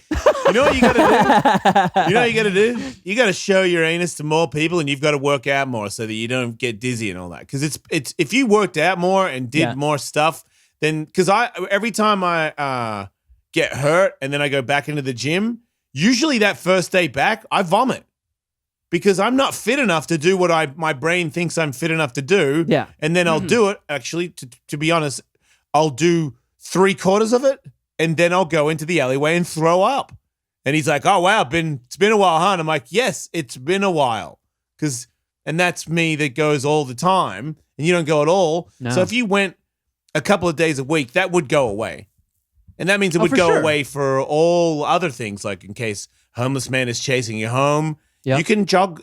You know what you got to do? You know what you got to do? You got to show your anus to more people, and you've got to work out more so that you don't get dizzy and all that. Because it's if you worked out more and did more stuff, then because every time I get hurt and then I go back into the gym, usually that first day back I vomit because I'm not fit enough to do what my brain thinks I'm fit enough to do. Yeah. And then I'll do it. Actually, to be honest, I'll do 3/4 of it, and then I'll go into the alleyway and throw up. And he's like, "Oh wow, it's been a while, huh?" And I'm like, "Yes, it's been a while," and that's me that goes all the time, and you don't go at all. No. So if you went a couple of days a week, that would go away, and that means it would for go sure. away for all other things, like in case homeless man is chasing you home, Yep.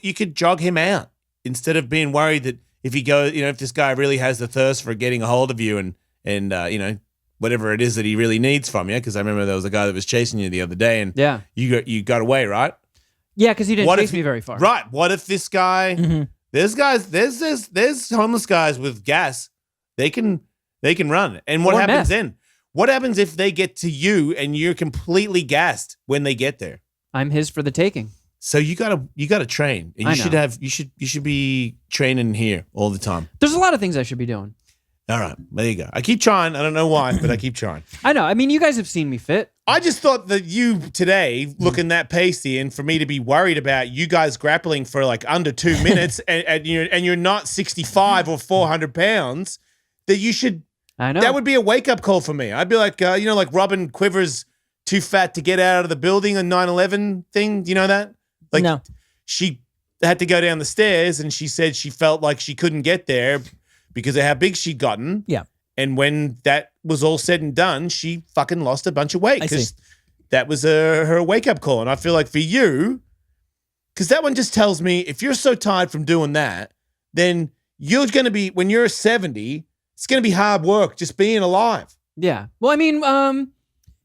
you could jog him out. instead of being worried that if you go, if this guy really has the thirst for getting a hold of you and whatever it is that he really needs from you, because I remember there was a guy that was chasing you the other day, and you got away, right? Yeah, because he didn't chase me very far. Right. What if this guy? There's homeless guys with gas. They can run. And what happens then? What happens if they get to you and you're completely gassed when they get there? I'm his for the taking. So you gotta train. And you should be training here all the time. There's a lot of things I should be doing. All right, there you go. I keep trying. I don't know why, but I keep trying. I know. I mean, you guys have seen me fit. I just thought that you today, looking that pasty, and for me to be worried about you guys grappling for like under 2 minutes, and you're not 65 or 400 pounds, that you should. I know. That would be a wake up call for me. I'd be like, like Robin Quivers, too fat to get out of the building, a 9/11 thing. Do you know that? Like, no. She had to go down the stairs, and she said she felt like she couldn't get there because of how big she'd gotten. Yeah. And when that was all said and done, she fucking lost a bunch of weight because that was her wake-up call. And I feel like for you, because that one just tells me if you're so tired from doing that, then you're going to be, when you're 70, it's going to be hard work just being alive. Yeah. Well, I mean,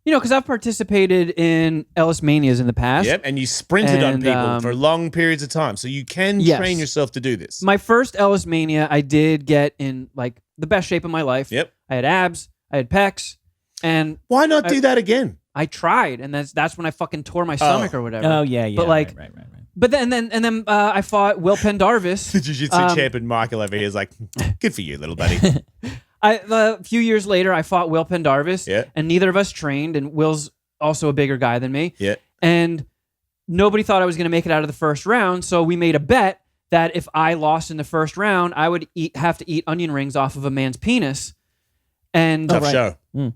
because I've participated in Ellis Manias in the past. Yep, and you sprinted on people for long periods of time. So you can train yourself to do this. My first Ellis Mania, I did get in like the best shape of my life. Yep. I had abs, I had pecs, and why not do that again? I tried, and that's when I fucking tore my stomach or whatever. Oh yeah. But like, right. But then I fought Will Pendarvis. The jiu-jitsu champion Michael over here is like, good for you, little buddy. A few years later, I fought Will Pendarvis, and neither of us trained, and Will's also a bigger guy than me. Yeah. And nobody thought I was going to make it out of the first round, so we made a bet that if I lost in the first round, I would have to eat onion rings off of a man's penis. And Tough show. And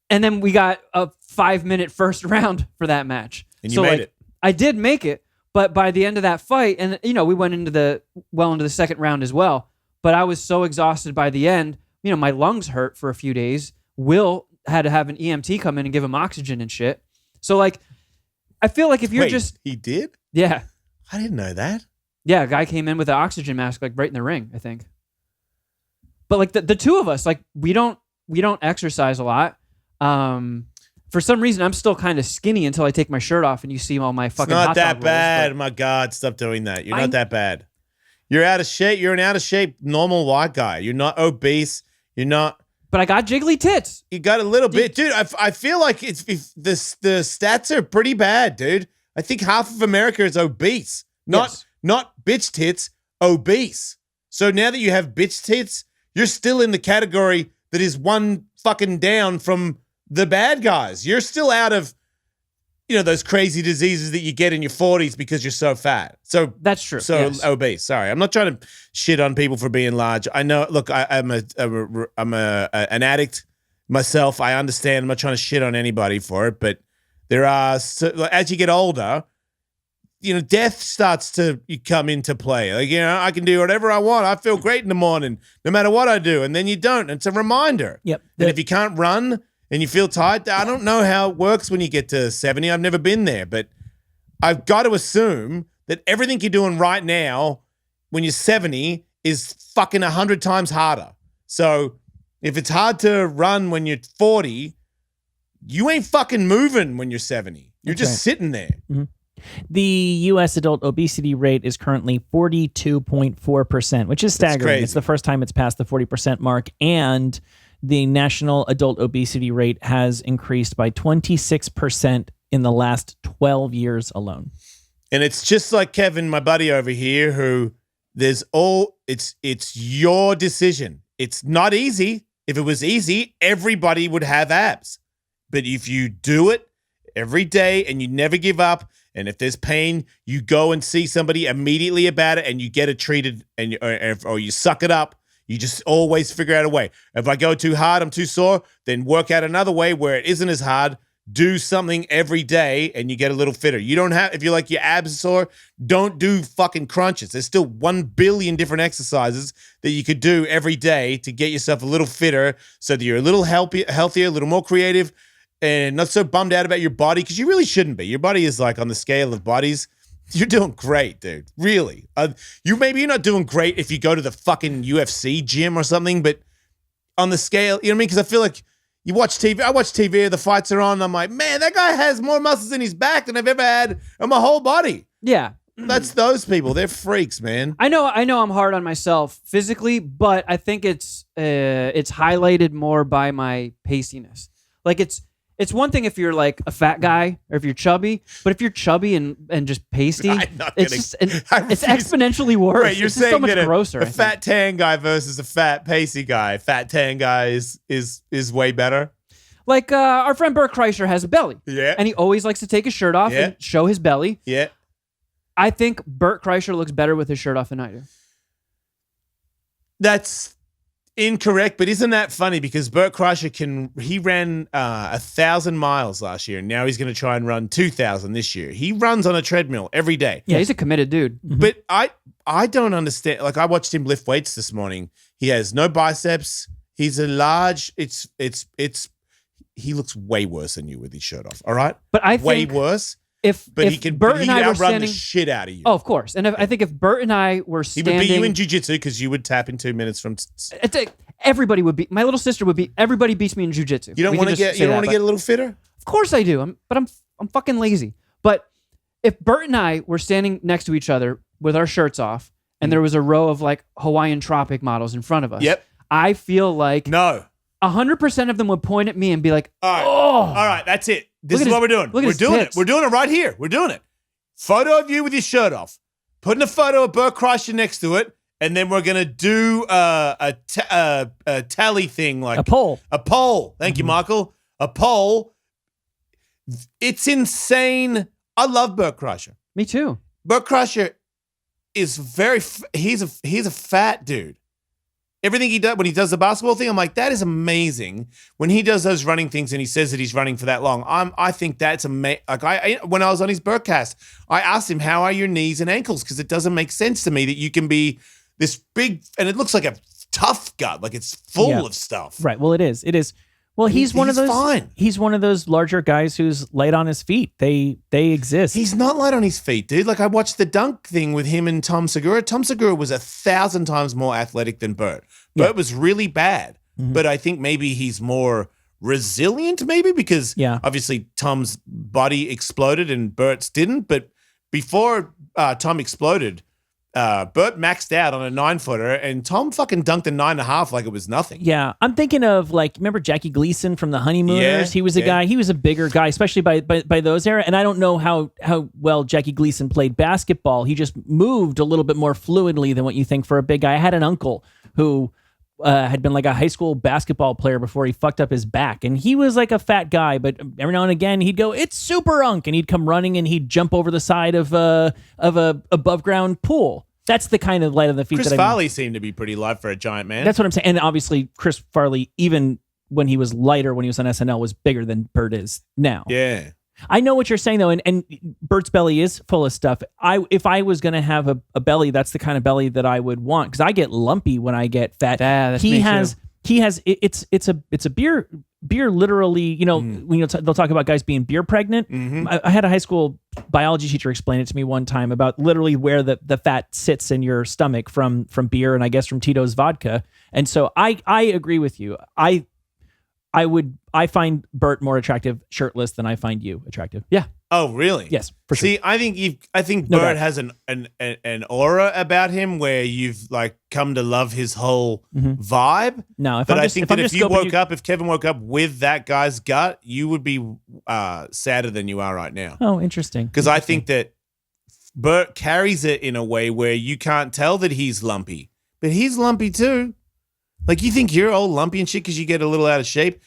then we got a 5-minute first round for that match. And you made it. I did make it, but by the end of that fight, and we went into the second round as well, but I was so exhausted by the end. My lungs hurt for a few days. Will had to have an EMT come in and give him oxygen and shit. So, like, I feel like if you're he did? Yeah. I didn't know that. Yeah, a guy came in with an oxygen mask, like, right in the ring, I think. But, like, the two of us, like, we don't exercise a lot. For some reason, I'm still kind of skinny until I take my shirt off and you see all my fucking hot dog It's not that rolls, bad. but My God, stop doing that. You're not that bad. You're out of shape. You're an out of shape normal white guy. You're not obese. You're not. But I got jiggly tits. You got a little bit, dude. I feel like the stats are pretty bad, dude. I think half of America is obese, not bitch tits, obese. So now that you have bitch tits, you're still in the category that is one fucking down from the bad guys. You're still out of, those crazy diseases that you get in your 40s because you're so fat. So that's true. So yes. Obese. Sorry, I'm not trying to shit on people for being large. I know. Look, I'm an addict myself. I understand. I'm not trying to shit on anybody for it, but there are as you get older, death starts to come into play. Like I can do whatever I want. I feel great in the morning, no matter what I do, and then you don't. It's a reminder. Yep. And if you can't run and you feel tired, I don't know how it works when you get to 70. I've never been there, but I've got to assume that everything you're doing right now when you're 70 is fucking 100 times harder. So if it's hard to run when you're 40, you ain't fucking moving when you're 70. You're just sitting there. Mm-hmm. The U.S. adult obesity rate is currently 42.4%, which is staggering. It's the first time it's passed the 40% mark, and the national adult obesity rate has increased by 26% in the last 12 years alone. And it's just like Kevin, my buddy over here, who it's your decision. It's not easy. If it was easy, everybody would have abs. But if you do it every day and you never give up, and if there's pain, you go and see somebody immediately about it and you get it treated, or you suck it up. You just always figure out a way. If I go too hard, I'm too sore, then work out another way where it isn't as hard. Do something every day and you get a little fitter. You don't have, if you're like your abs sore, don't do fucking crunches. There's still 1 billion different exercises that you could do every day to get yourself a little fitter so that you're a little healthier, a little more creative, and not so bummed out about your body, because you really shouldn't be. Your body is like on the scale of bodies. You're doing great, dude. Really. You're not doing great if you go to the fucking UFC gym or something, but on the scale, you know what I mean? Because I feel like you watch TV. I watch TV. The fights are on. And I'm like, man, that guy has more muscles in his back than I've ever had in my whole body. Yeah. That's those people. They're freaks, man. I know I'm hard on myself physically, but I think it's highlighted more by my paciness. Like it's one thing if you're like a fat guy or if you're chubby, but if you're chubby and just pasty, it's exponentially worse. Right, you're it's saying so much that grosser. a fat tan guy versus a fat pacey guy. Fat tan guy is way better. Like our friend Bert Kreischer has a belly. Yeah. And he always likes to take his shirt off and show his belly. Yeah. I think Bert Kreischer looks better with his shirt off than I do. That's incorrect, but isn't that funny? Because Bert Kreischer he ran 1,000 miles last year, and now he's going to try and run 2,000 this year. He runs on a treadmill every day. Yeah, he's a committed dude. But I don't understand. Like, I watched him lift weights this morning. He has no biceps. He's a large. He looks way worse than you with his shirt off. All right, but I think way worse. But he can outrun the shit out of you. Oh, of course. And I think if Bert and I were He standing, would beat you in jiu-jitsu because you would tap in 2 minutes from. Everybody would beat. My little sister would beat. Everybody beats me in jiu-jitsu. You don't want to get. You don't want to get a little fitter. Of course I do. But I'm fucking lazy. But if Bert and I were standing next to each other with our shirts off, and there was a row of like Hawaiian tropic models in front of us, yep, I feel like 100% of them would point at me and be like, all right, that's it. This is what we're doing. We're doing it. We're doing it right here. We're doing it. Photo of you with your shirt off. Putting a photo of Bert Kreischer next to it, and then we're gonna do a tally thing, like a poll. A poll. Thank you, Michael. A poll. It's insane. I love Bert Kreischer. Me too. Bert Kreischer is he's a fat dude. Everything he does when he does the basketball thing, I'm like, that is amazing. When he does those running things and he says that he's running for that long, I think that's amazing. Like when I was on his Bertcast, I asked him, "How are your knees and ankles?" Because it doesn't make sense to me that you can be this big and it looks like a tough gut, like it's full of stuff. Right. Well, it is. It is. Well, he's one of those. Fine. He's one of those larger guys who's light on his feet. They exist. He's not light on his feet, dude. Like I watched the dunk thing with him and Tom Segura. Tom Segura was 1,000 times more athletic than Bert. Bert was really bad, but I think maybe he's more resilient, maybe because obviously Tom's body exploded and Bert's didn't. But before Tom exploded, Bert maxed out on a 9-footer and Tom fucking dunked a 9.5 like it was nothing. Yeah. I'm thinking of like, remember Jackie Gleason from the Honeymooners? Yeah, he was a guy, he was a bigger guy, especially by those era. And I don't know how well Jackie Gleason played basketball. He just moved a little bit more fluidly than what you think for a big guy. I had an uncle who had been like a high school basketball player before he fucked up his back. And he was like a fat guy, but every now and again he'd go, "It's super unk," and he'd come running and he'd jump over the side of a above ground pool. That's the kind of light on the feet Chris that Farley seemed to be pretty light for a giant man. That's what I'm saying. And obviously Chris Farley, even when he was lighter, when he was on SNL, was bigger than Bert is now. Yeah. I know what you're saying though, and Bert's belly is full of stuff. If I was gonna have a belly, that's the kind of belly that I would want because I get lumpy when I get fat. He has it's a beer literally. You know, they'll talk about guys being beer pregnant. I had a high school biology teacher explain it to me one time about literally where the fat sits in your stomach from beer and I guess from Tito's vodka. And so I agree with you. I find Bert more attractive shirtless than I find you attractive. Yeah. Oh, really? Yes, for sure. See, I think Bert has an aura about him where you've like come to love his whole vibe. No, if Kevin woke up with that guy's gut, you would be sadder than you are right now. Oh, interesting. Because I think that Bert carries it in a way where you can't tell that he's lumpy, but he's lumpy too. Like you think you're all lumpy and shit because you get a little out of shape.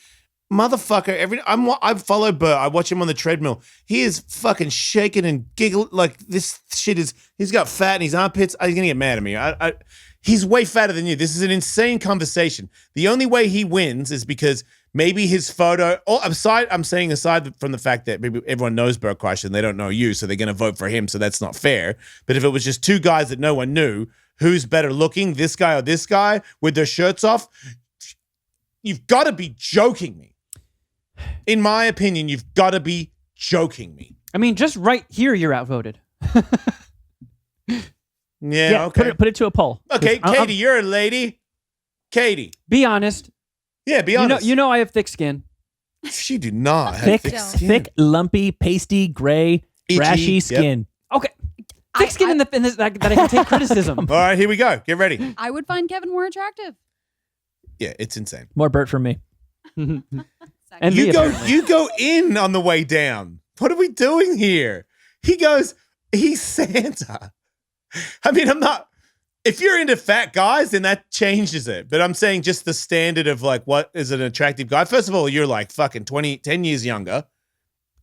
Motherfucker, I follow Bert. I watch him on the treadmill. He is fucking shaking and giggling like this shit is. He's got fat in his armpits. He's gonna get mad at me. He's way fatter than you. This is an insane conversation. The only way he wins is because maybe his photo. I'm saying aside from the fact that maybe everyone knows Bert Kreischer and they don't know you, so they're gonna vote for him. So that's not fair. But if it was just two guys that no one knew, who's better looking, this guy or this guy with their shirts off? You've got to be joking me. In my opinion, you've got to be joking me. I mean, just right here, you're outvoted. Yeah, okay. Put it to a poll. Okay, 'Cause Katie, you're a lady. Katie. Be honest. Yeah, be honest. You know I have thick skin. She do not have thick, thick skin. thick, lumpy, pasty, gray, Itchy, brashy yep. skin. Okay. Thick skin in this that I can take criticism. All right, here we go. Get ready. I would find Kevin more attractive. Yeah, it's insane. More Bert for me. And You me, go apparently. you go in on the way down. What are we doing here? He goes, he's Santa. I mean, I'm not if you're into fat guys, then that changes it. But I'm saying just the standard of like what is an attractive guy. First of all, you're like fucking 10 years younger.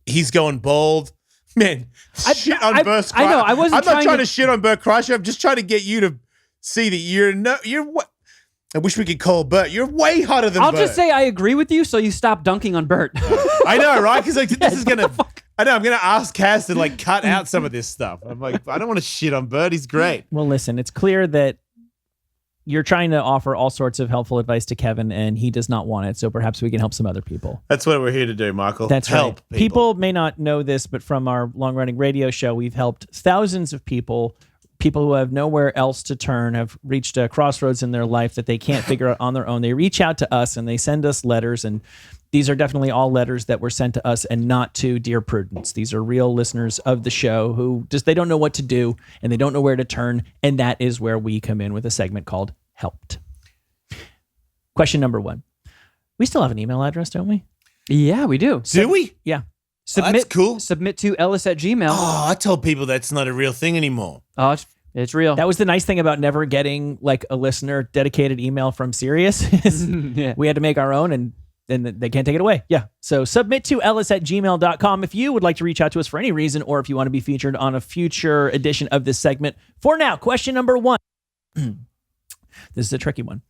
He's going bald. Man, shit on Bert Kreischer. I know. I wasn't I'm not trying to to shit on Bert Kreischer. I'm just trying to get you to see that you're what I wish we could call Bert. You're way hotter than I'll Bert. just say I agree with you, so you stop dunking on Bert. I know, right? Because like this is gonna. I know. I'm gonna ask Cass to like cut out some of this stuff. I'm like, I don't want to shit on Bert. He's great. Well, listen, it's clear that you're trying to offer all sorts of helpful advice to Kevin, and he does not want it. So perhaps we can help some other people. That's what we're here to do, Michael. That's help right. People may not know this, but from our long-running radio show, we've helped thousands of people. People who have nowhere else to turn, have reached a crossroads in their life that they can't figure out on their own. They reach out to us and they send us letters, and these are definitely all letters that were sent to us and not to Dear Prudence. These are real listeners of the show who just, they don't know what to do and they don't know where to turn, and that is where we come in with a segment called Helped. Question number 1. We still have an email address, don't we? Yeah, we do. Do we? Yeah. Submit, that's cool. Submit to Ellis@gmail. Oh, I told people that's not a real thing anymore. Oh, it's real. That was the nice thing about never getting like a listener dedicated email from Sirius. Yeah. We had to make our own, and they can't take it away. Yeah. So submit to ellis@gmail.com if you would like to reach out to us for any reason, or if you want to be featured on a future edition of this segment. For now, question number 1. This is a tricky one.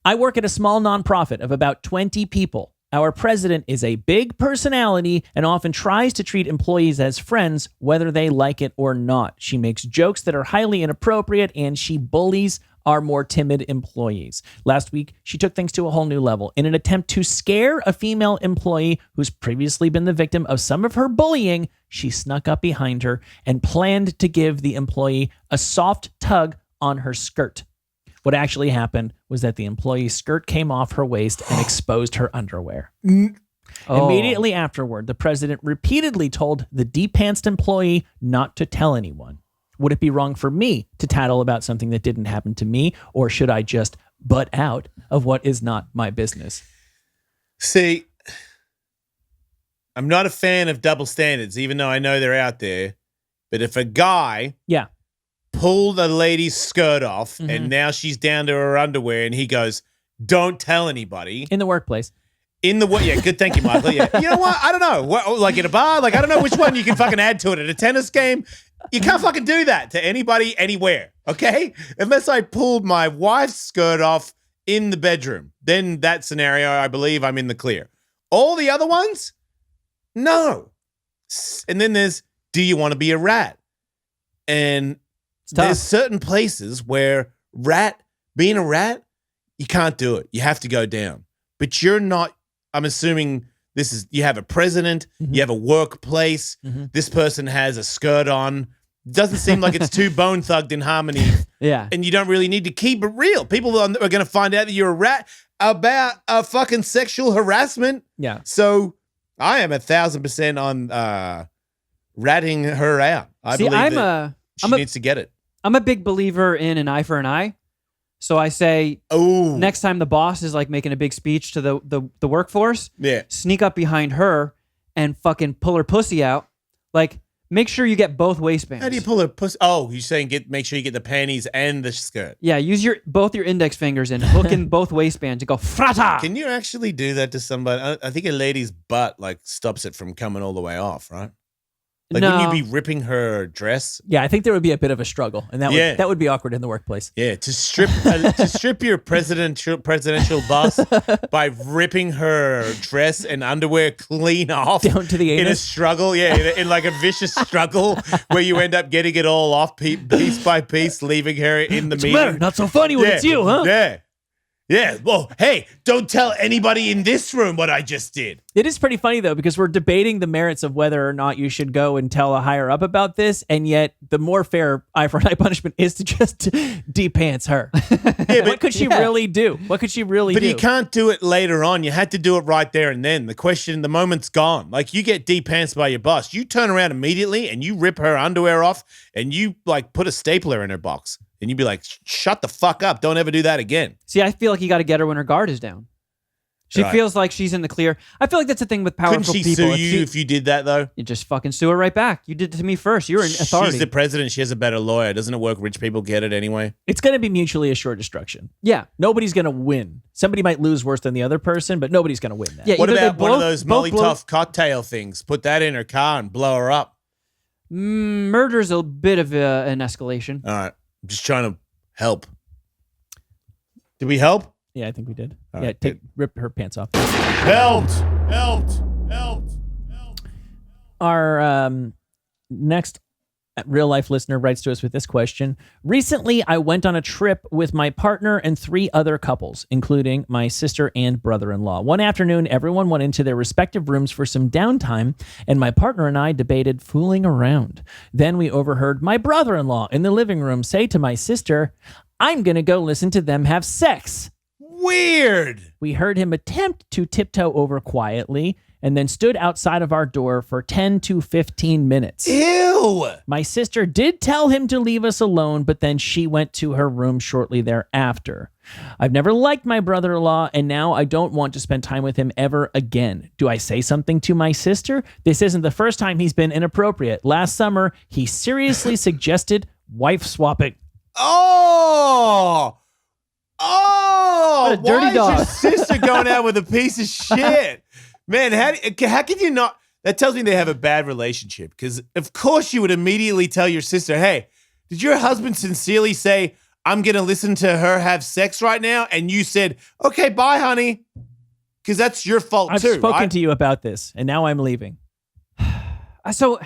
I work at a small nonprofit of about 20 people. Our president is a big personality and often tries to treat employees as friends, whether they like it or not. She makes jokes that are highly inappropriate, and she bullies our more timid employees. Last week, she took things to a whole new level. In an attempt to scare a female employee who's previously been the victim of some of her bullying, she snuck up behind her and planned to give the employee a soft tug on her skirt. What actually happened was that the employee's skirt came off her waist and exposed her underwear. Oh. Immediately afterward, the president repeatedly told the depantsed employee not to tell anyone. Would it be wrong for me to tattle about something that didn't happen to me, or should I just butt out of what is not my business? See, I'm not a fan of double standards, even though I know they're out there. But if a guy Yeah. pulled a lady's skirt off and now she's down to her underwear and he goes, don't tell anybody. In the workplace. In the way, yeah, good, thank you, Michael. Yeah, you know what? I don't know. What, like at a bar, like I don't know which one you can fucking add to it. At a tennis game, you can't fucking do that to anybody, anywhere. Okay, unless I pulled my wife's skirt off in the bedroom, then that scenario, I believe I'm in the clear. All the other ones, no. And then there's, do you want to be a rat? And there's certain places where being a rat, you can't do it. You have to go down. But you're not. I'm assuming this is, you have a president, you have a workplace, this person has a skirt on. Doesn't seem like it's too bone thugged in harmony. Yeah. And you don't really need to keep it real. People are going to find out that you're a rat about a fucking sexual harassment. Yeah. So I am 1,000% on ratting her out. I See, believe that she needs to get it. I'm a big believer in an eye for an eye. So I say, Oh, next time the boss is like making a big speech to the workforce, yeah. sneak up behind her and fucking pull her pussy out. Like, make sure you get both waistbands. How do you pull a pussy? Oh, you're saying make sure you get the panties and the skirt. Yeah, use both your index fingers and hook in both waistbands and go frata. Can you actually do that to somebody? I think a lady's butt like stops it from coming all the way off, right? Like, No. wouldn't you be ripping her dress? Yeah, I think there would be a bit of a struggle, and that would be awkward in the workplace. Yeah, to strip your presidential boss by ripping her dress and underwear clean off Down to the in a anus? struggle, in like a vicious struggle where you end up getting it all off piece by piece, leaving her in the meeting. Not so funny when it's you, huh? Yeah. Yeah. Well, hey, don't tell anybody in this room what I just did. It is pretty funny, though, because we're debating the merits of whether or not you should go and tell a higher up about this. And yet the more fair eye for an eye punishment is to just de-pants her. What could she really do? What could she really do? But you can't do it later on. You had to do it right there and then. The moment's gone. Like, you get de-pants by your boss. You turn around immediately and you rip her underwear off and you, like, put a stapler in her box. And you'd be like, shut the fuck up. Don't ever do that again. See, I feel like you got to get her when her guard is down. She feels like she's in the clear. I feel like that's the thing with powerful people. Couldn't she sue you if you did that, though? You just fucking sue her right back. You did it to me first. You're in authority. She's the president. She has a better lawyer. Doesn't it work? Rich people get it anyway. It's going to be mutually assured destruction. Yeah. Nobody's going to win. Somebody might lose worse than the other person, but nobody's going to win that. Yeah. What about one of those Molotov cocktail things? Put that in her car and blow her up. Murder's a bit of an escalation. All right. I'm just trying to help. Did we help? Yeah, I think we did. All Yeah, right, rip her pants off. Helped. Our next real life listener writes to us with this question. Recently, I went on a trip with my partner and 3 other couples, including my sister and brother-in-law. One afternoon, everyone went into their respective rooms for some downtime, and my partner and I debated fooling around. Then we overheard my brother-in-law in the living room say to my sister, "I'm going to go listen to them have sex." Weird. We heard him attempt to tiptoe over quietly and then stood outside of our door for 10 to 15 minutes. Ew. My sister did tell him to leave us alone, but then she went to her room shortly thereafter. I've never liked my brother-in-law, and now I don't want to spend time with him ever again. Do I say something to my sister? This isn't the first time he's been inappropriate. Last summer, he seriously suggested wife swapping. Oh! What a dirty why dog. is your sister going out with a piece of shit? Man, how can you not? That tells me they have a bad relationship, because of course you would immediately tell your sister, hey, did your husband sincerely say, I'm going to listen to her have sex right now? And you said, okay, bye, honey. Because that's your fault I've too, spoken right? to you about this, and now I'm leaving. So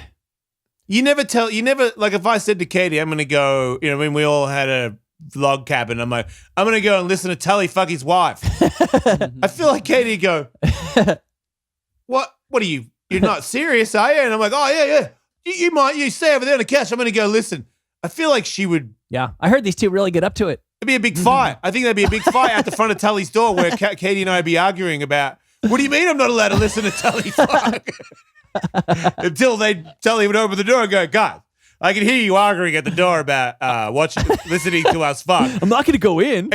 You never, like if I said to Katie, I'm going to go, when we all had a log cabin, I'm like, I'm going to go and listen to Tully fuck his wife. I feel like Katie would go, what are you? You're not serious, are you? And I'm like, oh, yeah. You stay over there on the couch. I'm going to go listen. I feel like she would. Yeah, I heard these two really get up to it. It'd be a big fight. I think there'd be a big fight at the front of Tully's door where Katie and I would be arguing about, what do you mean I'm not allowed to listen to Tully fuck? Until Tully would open the door and go, God, I can hear you arguing at the door about listening to us fuck. I'm not going to go in.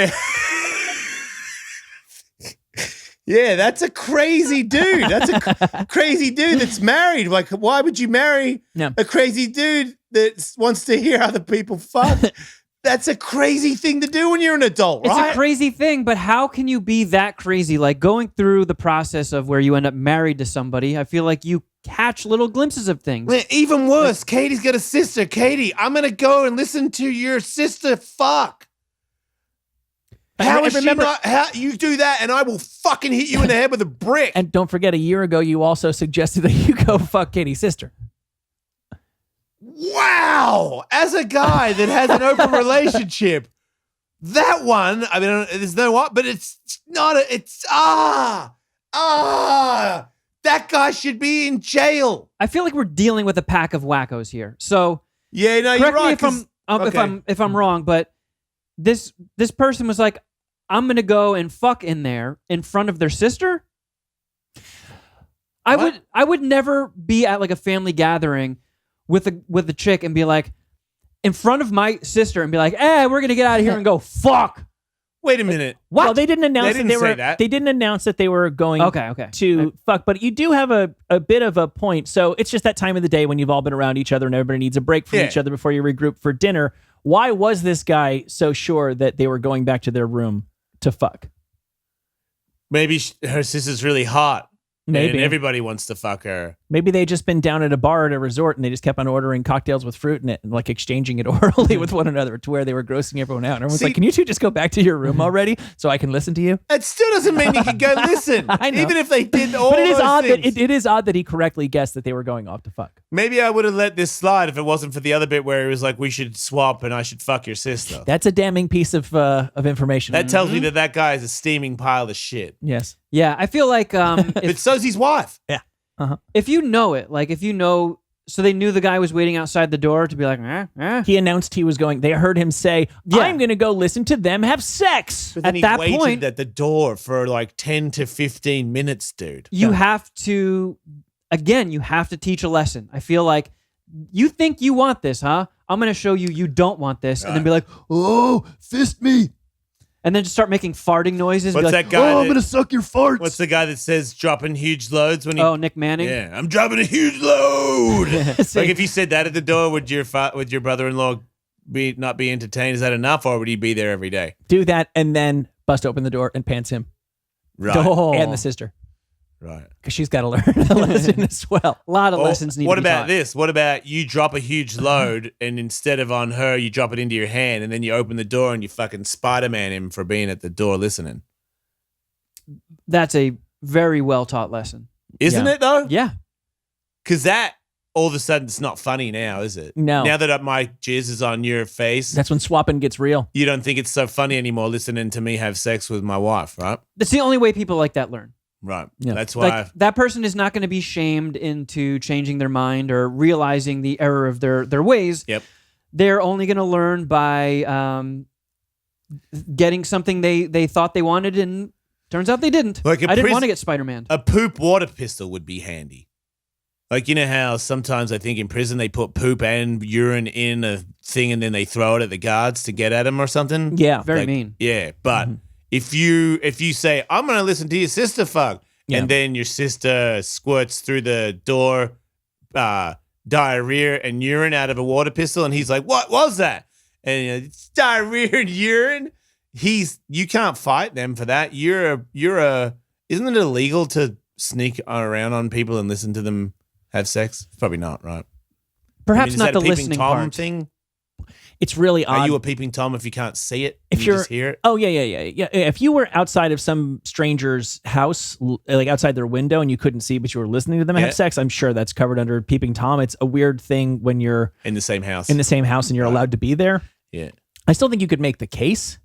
Yeah, that's a crazy dude. That's a crazy dude that's married. Like, why would you marry a crazy dude that wants to hear other people fuck? That's a crazy thing to do when you're an adult, right? It's a crazy thing, but how can you be that crazy? Like, going through the process of where you end up married to somebody, I feel like you catch little glimpses of things. Man, even worse, Katie's got a sister. Katie, I'm going to go and listen to your sister fuck. How you do that and I will fucking hit you in the head with a brick. And don't forget, a year ago, you also suggested that you go fuck Katie's sister. Wow. As a guy that has an open relationship, that one, I mean, there's no what, but it's not that guy should be in jail. I feel like we're dealing with a pack of wackos here. So yeah, no, you're right. If I'm wrong, but this person was like, I'm gonna go and fuck in there in front of their sister. I would never be at like a family gathering with a chick and be like in front of my sister and be like, hey, we're gonna get out of here and go fuck. Wait a minute. What? Well, they didn't announce that. They didn't announce that they were going to fuck, but you do have a bit of a point. So it's just that time of the day when you've all been around each other and everybody needs a break from each other before you regroup for dinner. Why was this guy so sure that they were going back to their room to fuck? Maybe her sister's really hot. Maybe. And everybody wants to fuck her. Maybe they just been down at a bar at a resort and they just kept on ordering cocktails with fruit in it and like exchanging it orally with one another to where they were grossing everyone out. And everyone's like, can you two just go back to your room already so I can listen to you? It still doesn't mean you can go listen. I know. Even if they did all But it is those odd things. that it is odd that he correctly guessed that they were going off to fuck. Maybe I would have let this slide if it wasn't for the other bit where it was like, we should swap and I should fuck your sister. That's a damning piece of information. That tells me that guy is a steaming pile of shit. Yes. Yeah, I feel like But so's his wife. Yeah. if you know it, like if you know, so they knew the guy was waiting outside the door to be like, He announced he was going. They heard him say, Yeah. I'm going to go listen to them have sex. But then At he that waited point- at the door for like 10 to 15 minutes, dude. you have to, again, you have to teach a lesson. I feel like you think you want this, huh? I'm going to show you you don't want this. And then be like, oh, fist me. And then just start making farting noises. What's be like, that guy oh, I'm that- going to suck your farts. What's the guy that says dropping huge loads when he... Oh, Nick Manning? Yeah, I'm dropping a huge load. See? Like if you said that at the door, would your brother-in-law not be entertained? Is that enough, or would he be there every day? Do that and then bust open the door and pants him. Right, Oh. And the sister. right. Because she's got to learn a lesson as well. A lot of Or lessons need what to be about taught. this? What about you drop a huge load and instead of on her, you drop it into your hand and then you open the door and you fucking Spider-Man him for being at the door listening? That's a very well taught lesson. Isn't Yeah. it though? Yeah. Because that, all of a sudden, it's not funny now, is it? No. Now that my jizz is on your face, That's when swapping gets real. you don't think it's so funny anymore listening to me have sex with my wife, right? That's the only way people like that learn. Right. Yeah. That's why. Like that person is not going to be shamed into changing their mind or realizing the error of their ways. Yep. They're only going to learn by getting something they thought they wanted and turns out they didn't. Like a I didn't pris- want to get Spider-Man. A poop water pistol would be handy. Like, you know how sometimes I think in prison they put poop and urine in a thing and then they throw it at the guards to get at them or something? Yeah. Very Like, mean. Yeah, but if you say, I'm going to listen to your sister fuck, Yeah. and then your sister squirts through the door diarrhea and urine out of a water pistol, and he's like, what was that? And it's diarrhea and urine. You can't fight them for that. Isn't it illegal to sneak around on people and listen to them have sex? Probably not, right? Perhaps is not that the a peeping listening Tom part. thing? It's really odd. Are you a peeping Tom if you can't see it? If you you're- just hear it? Oh, yeah. If you were outside of some stranger's house, like outside their window, and you couldn't see, but you were listening to them Yeah. have sex, I'm sure that's covered under peeping Tom. It's a weird thing when you're In the same house. in the same house and you're allowed to be there. yeah. I still think you could make the case,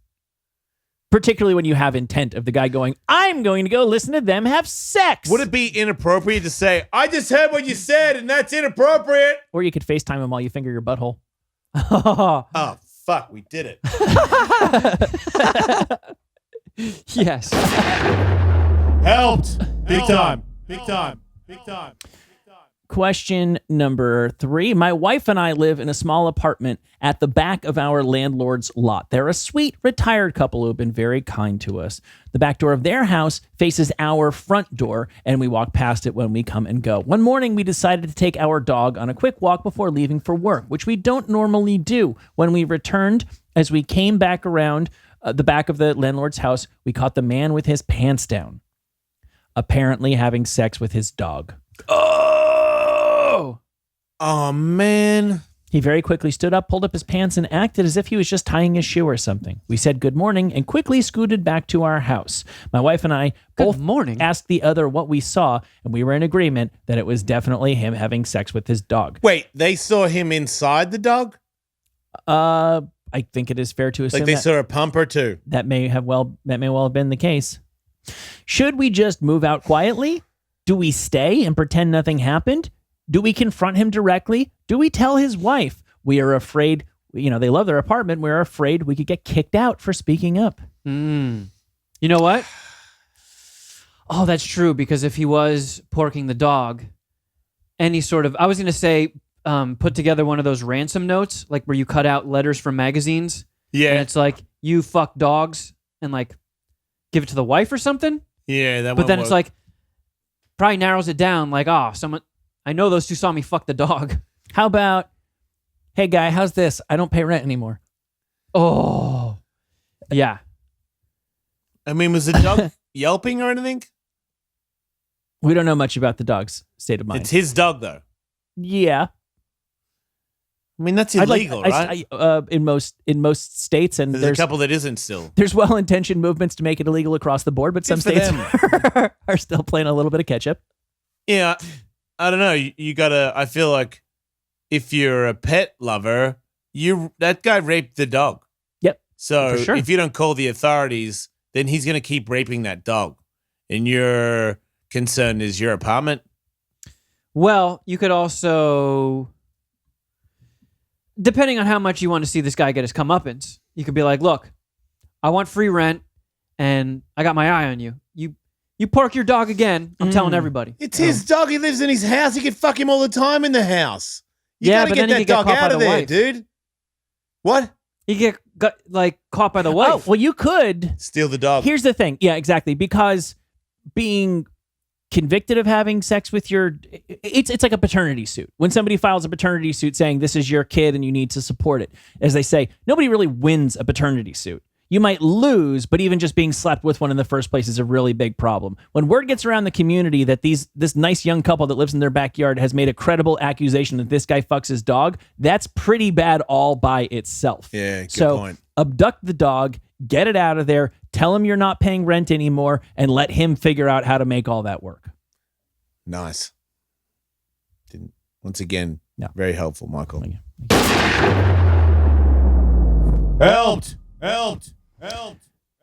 particularly when you have intent of the guy going, I'm going to go listen to them have sex. Would it be inappropriate to say, I just heard what you said and that's inappropriate? Or you could FaceTime him while you finger your butthole. Oh, fuck, we did it. Yes. Helped. Big time. Big time. Big time. Question number 3. My wife and I live in a small apartment at the back of our landlord's lot. They're a sweet, retired couple who have been very kind to us. The back door of their house faces our front door, and we walk past it when we come and go. One morning, we decided to take our dog on a quick walk before leaving for work, which we don't normally do. When we returned, as we came back around the back of the landlord's house, we caught the man with his pants down, apparently having sex with his dog. Oh, man. He very quickly stood up, pulled up his pants, and acted as if he was just tying his shoe or something. We said good morning and quickly scooted back to our house. My wife and I both Good morning. asked the other what we saw, and we were in agreement that it was definitely him having sex with his dog. Wait, they saw him inside the dog? I think it is fair to assume Like they that, saw a pumper too? that may well have been the case. Should we just move out quietly? Do we stay and pretend nothing happened? Do we confront him directly? Do we tell his wife? We are afraid, they love their apartment. We're afraid we could get kicked out for speaking up. You know what? Oh, that's true. Because if he was porking the dog, any sort of, I was going to say, put together one of those ransom notes, like where you cut out letters from magazines. And Yeah. it's like, you fuck dogs, and like give it to the wife or something. Yeah, that But then it's like, probably narrows it down. Like, I know those two saw me fuck the dog. How about, hey guy, how's this? I don't pay rent anymore. Oh, yeah. I mean, was the dog yelping or anything? We don't know much about the dog's state of mind. It's his dog, though. Yeah. I mean, that's illegal, right? In most states, and There's a couple that isn't still. There's well-intentioned movements to make it illegal across the board, but some for states them. are still playing a little bit of catch-up. Yeah, I don't know. You gotta. I feel like if you're a pet lover, that guy raped the dog. Yep. So For sure. if you don't call the authorities, then he's gonna keep raping that dog, and your concern is your apartment. Well, you could also, depending on how much you want to see this guy get his comeuppance, you could be like, look, I want free rent, and I got my eye on you. You park your dog again, I'm telling everybody. It's his dog. He lives in his house. He can fuck him all the time in the house. You Yeah, gotta but get then he that could get dog caught by out the of there, wife. dude. What? You got like caught by the wife. Oh, well, you could. Steal the dog. Here's the thing. Yeah, exactly. Because being convicted of having sex with it's like a paternity suit. When somebody files a paternity suit saying this is your kid and you need to support it, as they say, nobody really wins a paternity suit. You might lose, but even just being slept with one in the first place is a really big problem. When word gets around the community that this nice young couple that lives in their backyard has made a credible accusation that this guy fucks his dog, that's pretty bad all by itself. Yeah, good so point. Abduct the dog, get it out of there, tell him you're not paying rent anymore, and let him figure out how to make all that work. Nice. Once again, No. very helpful, Michael. Thank you. Helped.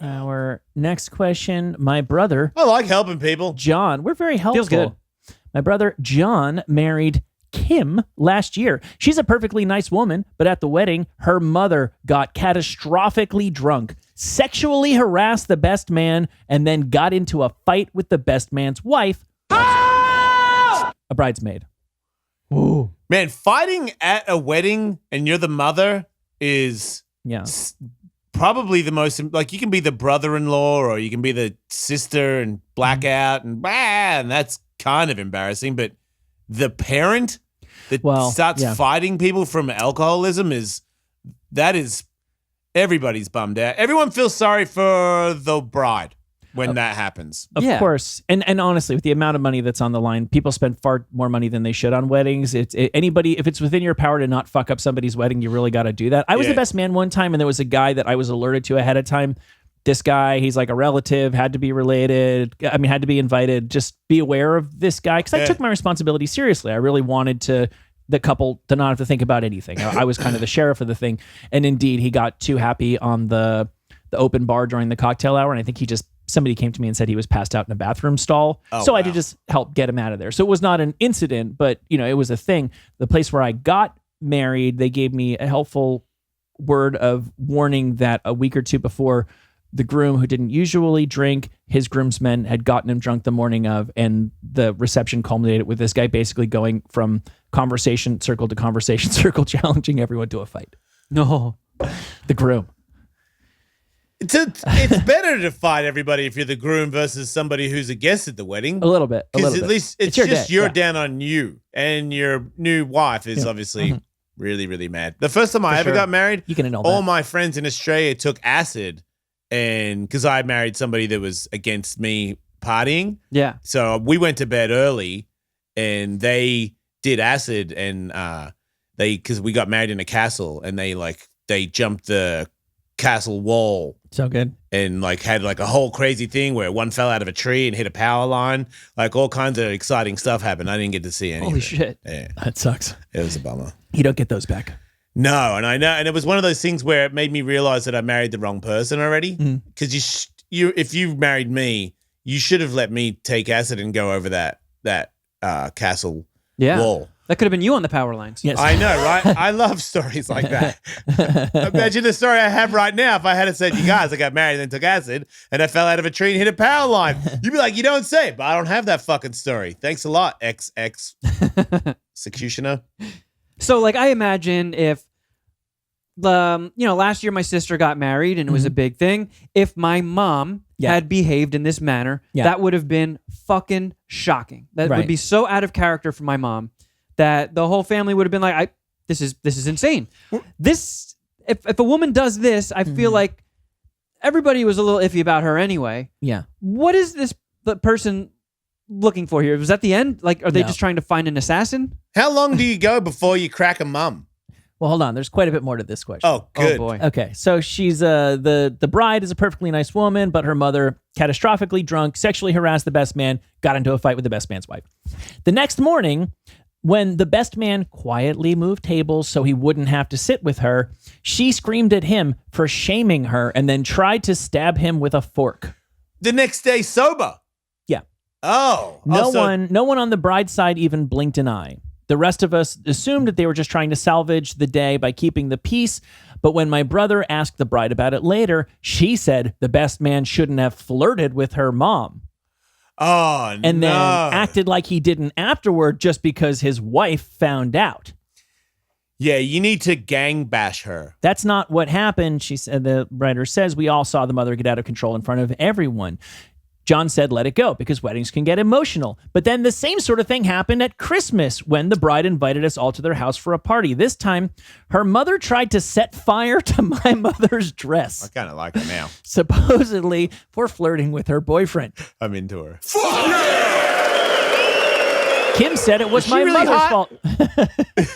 Our next question, my brother, I like helping people. John, we're very helpful. Feels good. My brother, John, married Kim last year. She's a perfectly nice woman, but at the wedding, her mother got catastrophically drunk, sexually harassed the best man, and then got into a fight with the best man's wife, a bridesmaid. Ooh. Man, fighting at a wedding and you're the mother is Yeah. probably the most, like, you can be the brother-in-law or you can be the sister and blackout and that's kind of embarrassing. But the parent that starts fighting people from alcoholism is everybody's bummed out. Everyone feels sorry for the bride when that happens. Of course. And honestly, with the amount of money that's on the line, people spend far more money than they should on weddings. Anybody, if it's within your power to not fuck up somebody's wedding, you really got to do that. I was the best man one time, and there was a guy that I was alerted to ahead of time. This guy, he's like a relative, had to be related. I mean, had to be invited. Just be aware of this guy, because I took my responsibility seriously. I really wanted the couple to not have to think about anything. I was kind of the sheriff of the thing. And indeed, he got too happy on the open bar during the cocktail hour, and I think somebody came to me and said he was passed out in a bathroom stall. I had to just help get him out of there. So it was not an incident, but it was a thing. The place where I got married, they gave me a helpful word of warning that a week or two before, the groom, who didn't usually drink, his groomsmen had gotten him drunk the morning of, and the reception culminated with this guy basically going from conversation circle to conversation circle, challenging everyone to a fight. No. The groom. It's better to fight everybody if you're the groom versus somebody who's a guest at the wedding. A little bit. Because at least it's just day. you're down on you, and your new wife is obviously really, really mad. The first time I ever got married, You can annul all that. my friends in Australia took acid, and because I married somebody that was against me partying, so we went to bed early, and they did acid, and because we got married in a castle, and they jumped the castle wall. So good. And had a whole crazy thing where one fell out of a tree and hit a power line. All kinds of exciting stuff happened. I didn't get to see any Holy of it. shit. Yeah, That sucks. it was a bummer. You don't get those back. No, and I know, and it was one of those things where it made me realize that I married the wrong person already. Because if you married me, you should have let me take acid and go over that castle wall. That could have been you on the power lines. Yes. I know, right? I love stories like that. Imagine the story I have right now if I had said, you guys, I got married and then took acid and I fell out of a tree and hit a power line. You'd be like, you don't say, but I don't have that fucking story. Thanks a lot, XX executioner. So I imagine if last year my sister got married and it was a big thing. If my mom had behaved in this manner, that would have been fucking shocking. That would be so out of character for my mom that the whole family would have been like, this is insane. This if a woman does this, I feel like everybody was a little iffy about her anyway. Yeah. What is this person looking for here? Was that the end? Like, are they No. just trying to find an assassin? How long do you go before you crack a mum? Well, hold on. There's quite a bit more to this question. Oh, good. Oh boy. Okay, so she's the bride is a perfectly nice woman, but her mother, catastrophically drunk, sexually harassed the best man, got into a fight with the best man's wife. The next morning, when the best man quietly moved tables so he wouldn't have to sit with her, she screamed at him for shaming her and then tried to stab him with a fork. The next day, sober. Yeah. Oh. No so- one on the bride's side even blinked an eye. The rest of us assumed that they were just trying to salvage the day by keeping the peace. But when my brother asked the bride about it later, she said the best man shouldn't have flirted with her mom. Oh, And no. then acted like he didn't afterward just because his wife found out. Yeah, you need to gang bash her. That's not what happened. She said, the writer says, we all saw the mother get out of control in front of everyone. John said, let it go because weddings can get emotional. But then the same sort of thing happened at Christmas when the bride invited us all to their house for a party. This time, her mother tried to set fire to my mother's I dress, kind of like her now. supposedly for flirting with her boyfriend. I'm into her. Kim said it was Is she my really mother's hot?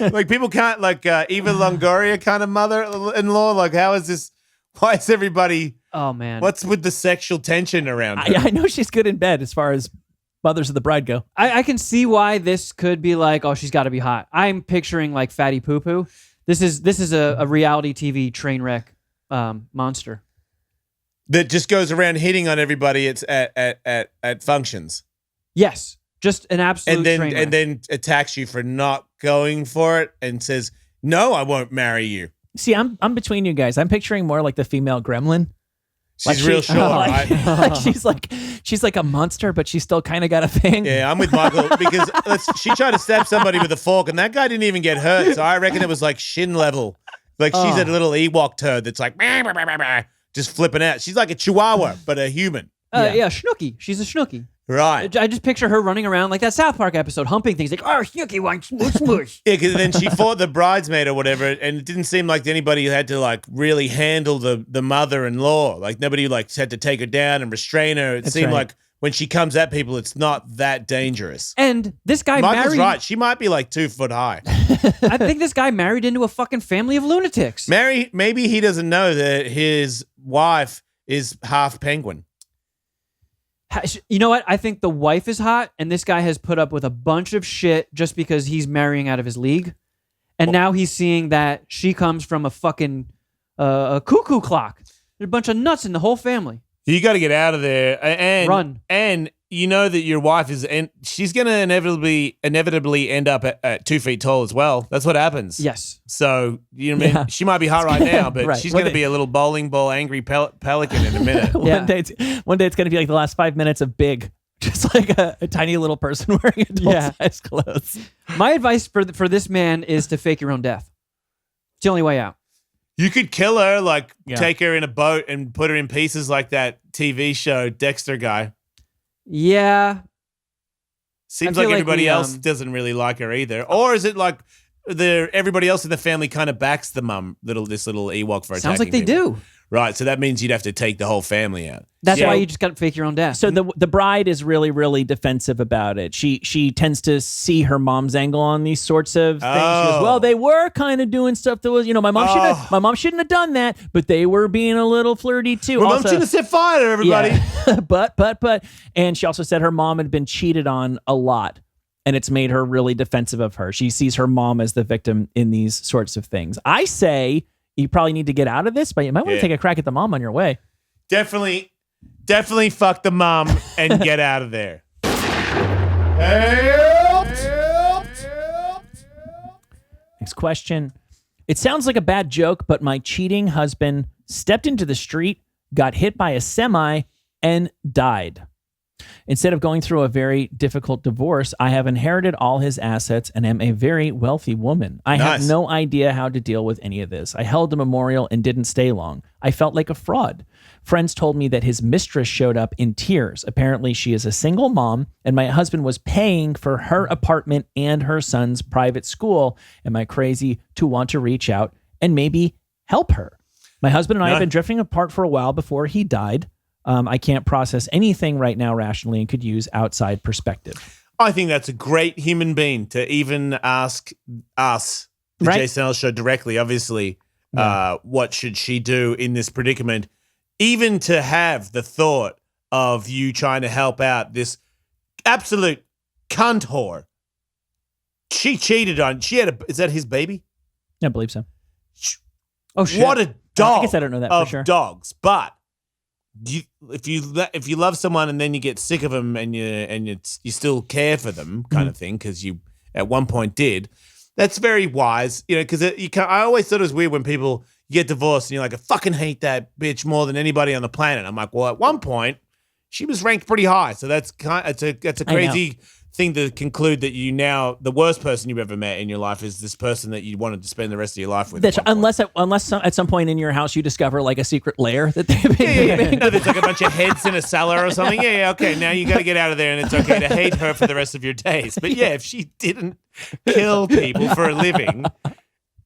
fault. Like, people can't, like, Eva Longoria kind of mother-in-law. Like, how is this? Why is everybody... Oh man. What's with the sexual tension around her? I know she's good in bed as far as mothers of the bride go. I can see why this could be like, oh, she's got to be hot. I'm picturing like Fatty Poo Poo. This is a reality TV train wreck monster. That just goes around hitting on everybody at functions. Yes, just an absolute train wreck. and then attacks you for not going for it and says, "No, I won't marry you." See, I'm between you guys. I'm picturing more like the female gremlin. She's real short, like, right? like she's like a monster, but she's still kind of got a thing. Yeah, I'm with Michael because she tried to stab somebody with a fork, and that guy didn't even get hurt. So I reckon it was like shin level. Like she's a little Ewok turd that's like just flipping out. She's like a chihuahua, but a human. Yeah, Snooki. She's a Snooki. Right. I just picture her running around like that South Park episode, humping things like, oh, Snooki wants smoosh smoosh. Yeah, because then she fought the bridesmaid or whatever, and it didn't seem like anybody had to like really handle the mother-in-law. Like nobody like had to take her down and restrain her. It seemed like when she comes at people, it's not that dangerous. And this guy Michael's married. right. She might be like 2 foot high. I think this guy married into a fucking family of lunatics. Maybe he doesn't know that his wife is half penguin. You know what? I think the wife is hot, and this guy has put up with a bunch of shit just because he's marrying out of his league. And now he's seeing that she comes from a fucking a cuckoo clock. There's a bunch of nuts in the whole family. You got to get out of there and Run. And you know that your wife is, and she's going to inevitably end up at 2 feet tall as well. That's what happens. Yes. So you know what I mean? Yeah. She might be hot right now, but Right. she's going to be a little bowling ball angry pelican in a minute. Yeah. One day it's going to be like the last 5 minutes of Big, just like a tiny little person wearing adult-sized clothes. My advice for this man is to fake your own death. It's the only way out. You could kill her, like Yeah. take her in a boat and put her in pieces like that TV show Dexter guy. Yeah. Seems I like feel like everybody we, else doesn't really like her either. Or is it like everybody else in the family kind of backs the mum, this little Ewok for attacking Sounds like they people? do. Right, so that means you'd have to take the whole family out. That's Yeah. why you just got to fake your own death. So the bride is really, really defensive about it. She tends to see her mom's angle on these sorts of things. She goes, Oh. well, they were kind of doing stuff that was, my mom shouldn't have done that, but they were being a little flirty too. Well, mum Also- shouldn't have set fire to everybody. Yeah. but, and she also said her mom had been cheated on a lot, and it's made her really defensive of her. She sees her mom as the victim in these sorts of things. I say you probably need to get out of this, but you might want to take a crack at the mom on your way. Definitely fuck the mom and get out of there. Next question. It sounds like a bad joke, but my cheating husband stepped into the street, got hit by a semi, and died. Instead of going through a very difficult divorce, I have inherited all his assets and am a very wealthy woman. I have Nice. no idea how to deal with any of this. I held a memorial and didn't stay long. I felt like a fraud. Friends told me that his mistress showed up in tears. Apparently, she is a single mom, and my husband was paying for her apartment and her son's private school. Am I crazy to want to reach out and maybe help her? My husband and I have been drifting apart for a while before he died. I can't process anything right now rationally and could use outside perspective. I think that's a great human being to even ask us, the Right. Jason Ellis Show, directly, obviously, what should she do in this predicament? Even to have the thought of you trying to help out this absolute cunt whore. She cheated on, is that his baby? I believe so. Oh shit! What a dog I guess I don't know that for of sure. dogs. But if you love someone and then you get sick of them and you still care for them, kind of thing, because you at one point did, that's very wise. Because I always thought it was weird when people get divorced and you're like, I fucking hate that bitch more than anybody on the planet. I'm like, well, at one point she was ranked pretty high, so that's a crazy thing to conclude that the worst person you've ever met in your life is this person that you wanted to spend the rest of your life with. Unless at some point in your house you discover like a secret lair that they've been No, there's like a bunch of heads in a cellar or something. Yeah, okay. Now you got to get out of there, and it's okay to hate her for the rest of your days. But yeah, if she didn't kill people for a living,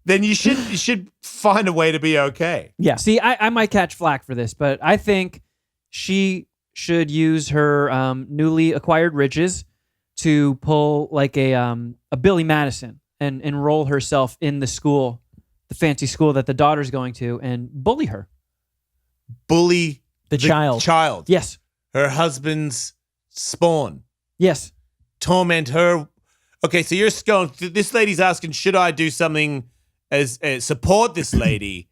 then you should find a way to be okay. Yeah. See, I might catch flack for this, but I think she should use her newly acquired riches to pull like a Billy Madison and enroll herself in the school, the fancy school that the daughter's going to, and bully her. Bully the child. Yes. Her husband's spawn. Yes. Torment her. Okay, so you're going. This lady's asking, should I do something as support this lady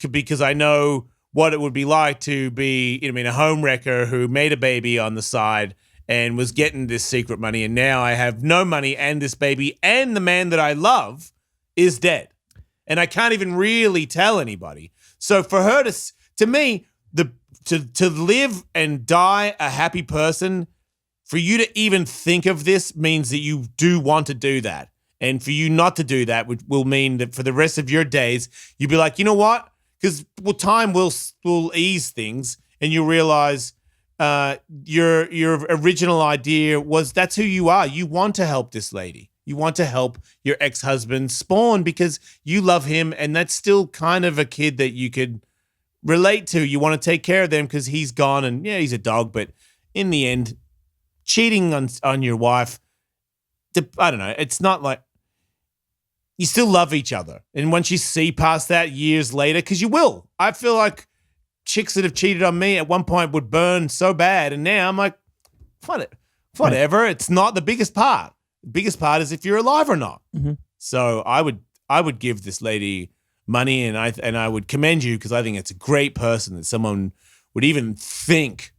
because I know what it would be like to be, a home wrecker who made a baby on the side and was getting this secret money, and now I have no money and this baby and the man that I love is dead, and I can't even really tell anybody. So for her to me, to live and die a happy person, for you to even think of this means that you do want to do that. And for you not to do that will mean that for the rest of your days, you'll be like, you know what? Because time will ease things, and you'll realize your original idea was that's who you are. You want to help this lady. You want to help your ex-husband spawn because you love him, and that's still kind of a kid that you could relate to. You want to take care of them because he's gone, and yeah, he's a dog, but in the end, cheating on your wife, I don't know, it's not like you still love each other. And once you see past that years later, because you will, I feel like chicks that have cheated on me at one point would burn so bad. And now I'm like, whatever. It's not the biggest part. The biggest part is if you're alive or not. Mm-hmm. So I would give this lady money, and I would commend you because I think it's a great person that someone would even think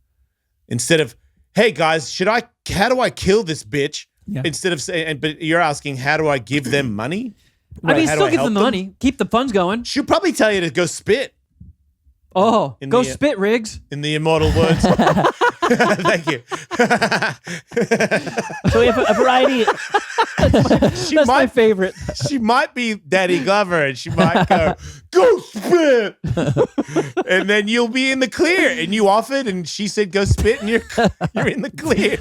instead of, hey guys, how do I kill this bitch? Yeah. Instead of saying, but you're asking, how do I give them money? I mean, How do still I give help them the money. Keep the funds going. She'll probably tell you to go spit, Oh, In go the- spit, Riggs. in the immortal words. Thank you. So we have a variety. She That's my might favorite. she might be Daddy Glover, and she might go spit, and then you'll be in the clear. And you offered, and she said go spit, and you're in the clear.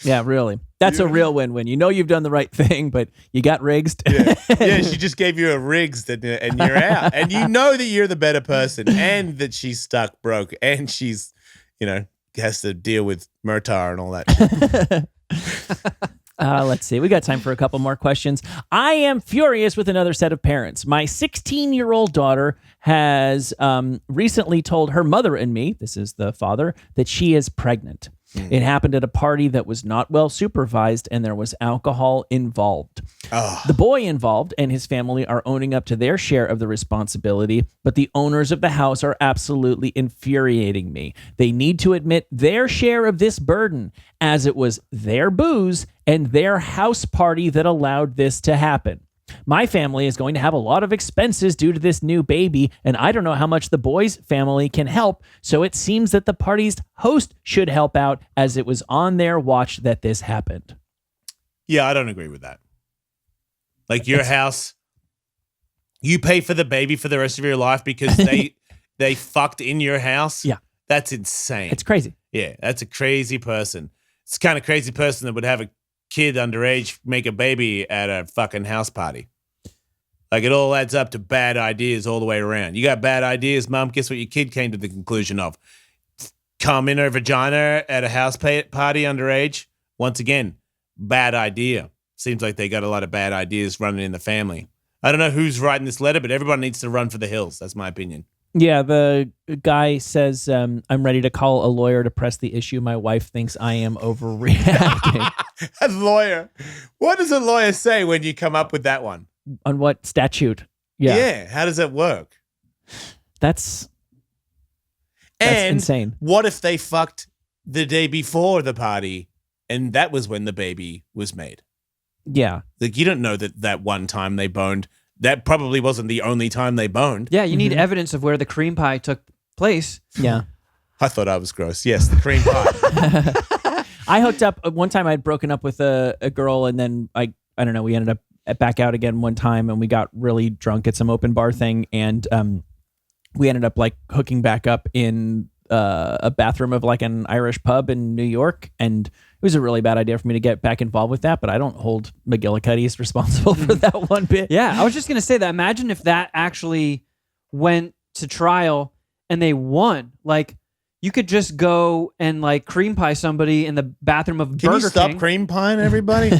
Yeah, really. That's a real win-win. You know you've done the right thing, but you got rigsed. Yeah, she just gave you a rigs and you're out, and you know that you're the better person, and that she's stuck broke, and she's, has to deal with Murtar and all that. Let's see. We got time for a couple more questions. I am furious with another set of parents. My 16-year-old daughter has recently told her mother and me, this is the father, that she is pregnant. It happened at a party that was not well supervised, and there was alcohol involved. The boy involved and his family are owning up to their share of the responsibility, but the owners of the house are absolutely infuriating me. They need to admit their share of this burden, as it was their booze and their house party that allowed this to happen. My family is going to have a lot of expenses due to this new baby, and I don't know how much the boy's family can help, so it seems that the party's host should help out, as it was on their watch that this happened. Yeah, I don't agree with that. Like your house, you pay for the baby for the rest of your life because they fucked in your house. Yeah. That's insane. It's crazy. Yeah, that's a crazy person. It's the kind of crazy person that would have a kid underage make a baby at a fucking house party. Like, it all adds up to bad ideas all the way around. You got bad ideas, Mom? Guess what your kid came to the conclusion of? come in her vagina at a house party underage. Once again, bad idea. Seems like they got a lot of bad ideas running in the family. I don't know who's writing this letter, but everyone needs to run for the hills. That's my opinion. Yeah, the guy says, I'm ready to call a lawyer to press the issue. My wife thinks I am overreacting. A lawyer. What does a lawyer say when you come up with that one? On what statute? Yeah. How does it work? That's And insane. what if they fucked the day before the party and that was when the baby was made? Yeah. Like, you don't know that one time they boned. That probably wasn't the only time they boned. Yeah, you need evidence of where the cream pie took place. Yeah. I thought I was gross. Yes, the cream pie. I hooked up one time. I'd broken up with a girl, and then I don't know. We ended up back out again one time, and we got really drunk at some open bar thing, and we ended up like hooking back up in a bathroom of like an Irish pub in New York, and it was a really bad idea for me to get back involved with that. But I don't hold McGillicuddy's responsible for that one bit. Yeah, I was just gonna say that. Imagine if that actually went to trial and they won. Like, you could just go and like cream pie somebody in the bathroom of Can Burger you stop King. cream pieing everybody?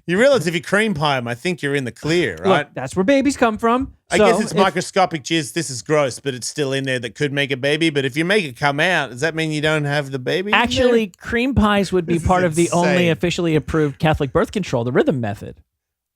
You realize if you cream pie them, I think you're in the clear, right? Look, that's where babies come from. I So guess it's if- microscopic jizz. This is gross, but it's still in there that could make a baby. But if you make it come out, does that mean you don't have the baby? in there? Actually, cream pies would be This is part of the only insane. officially approved Catholic birth control, the rhythm method.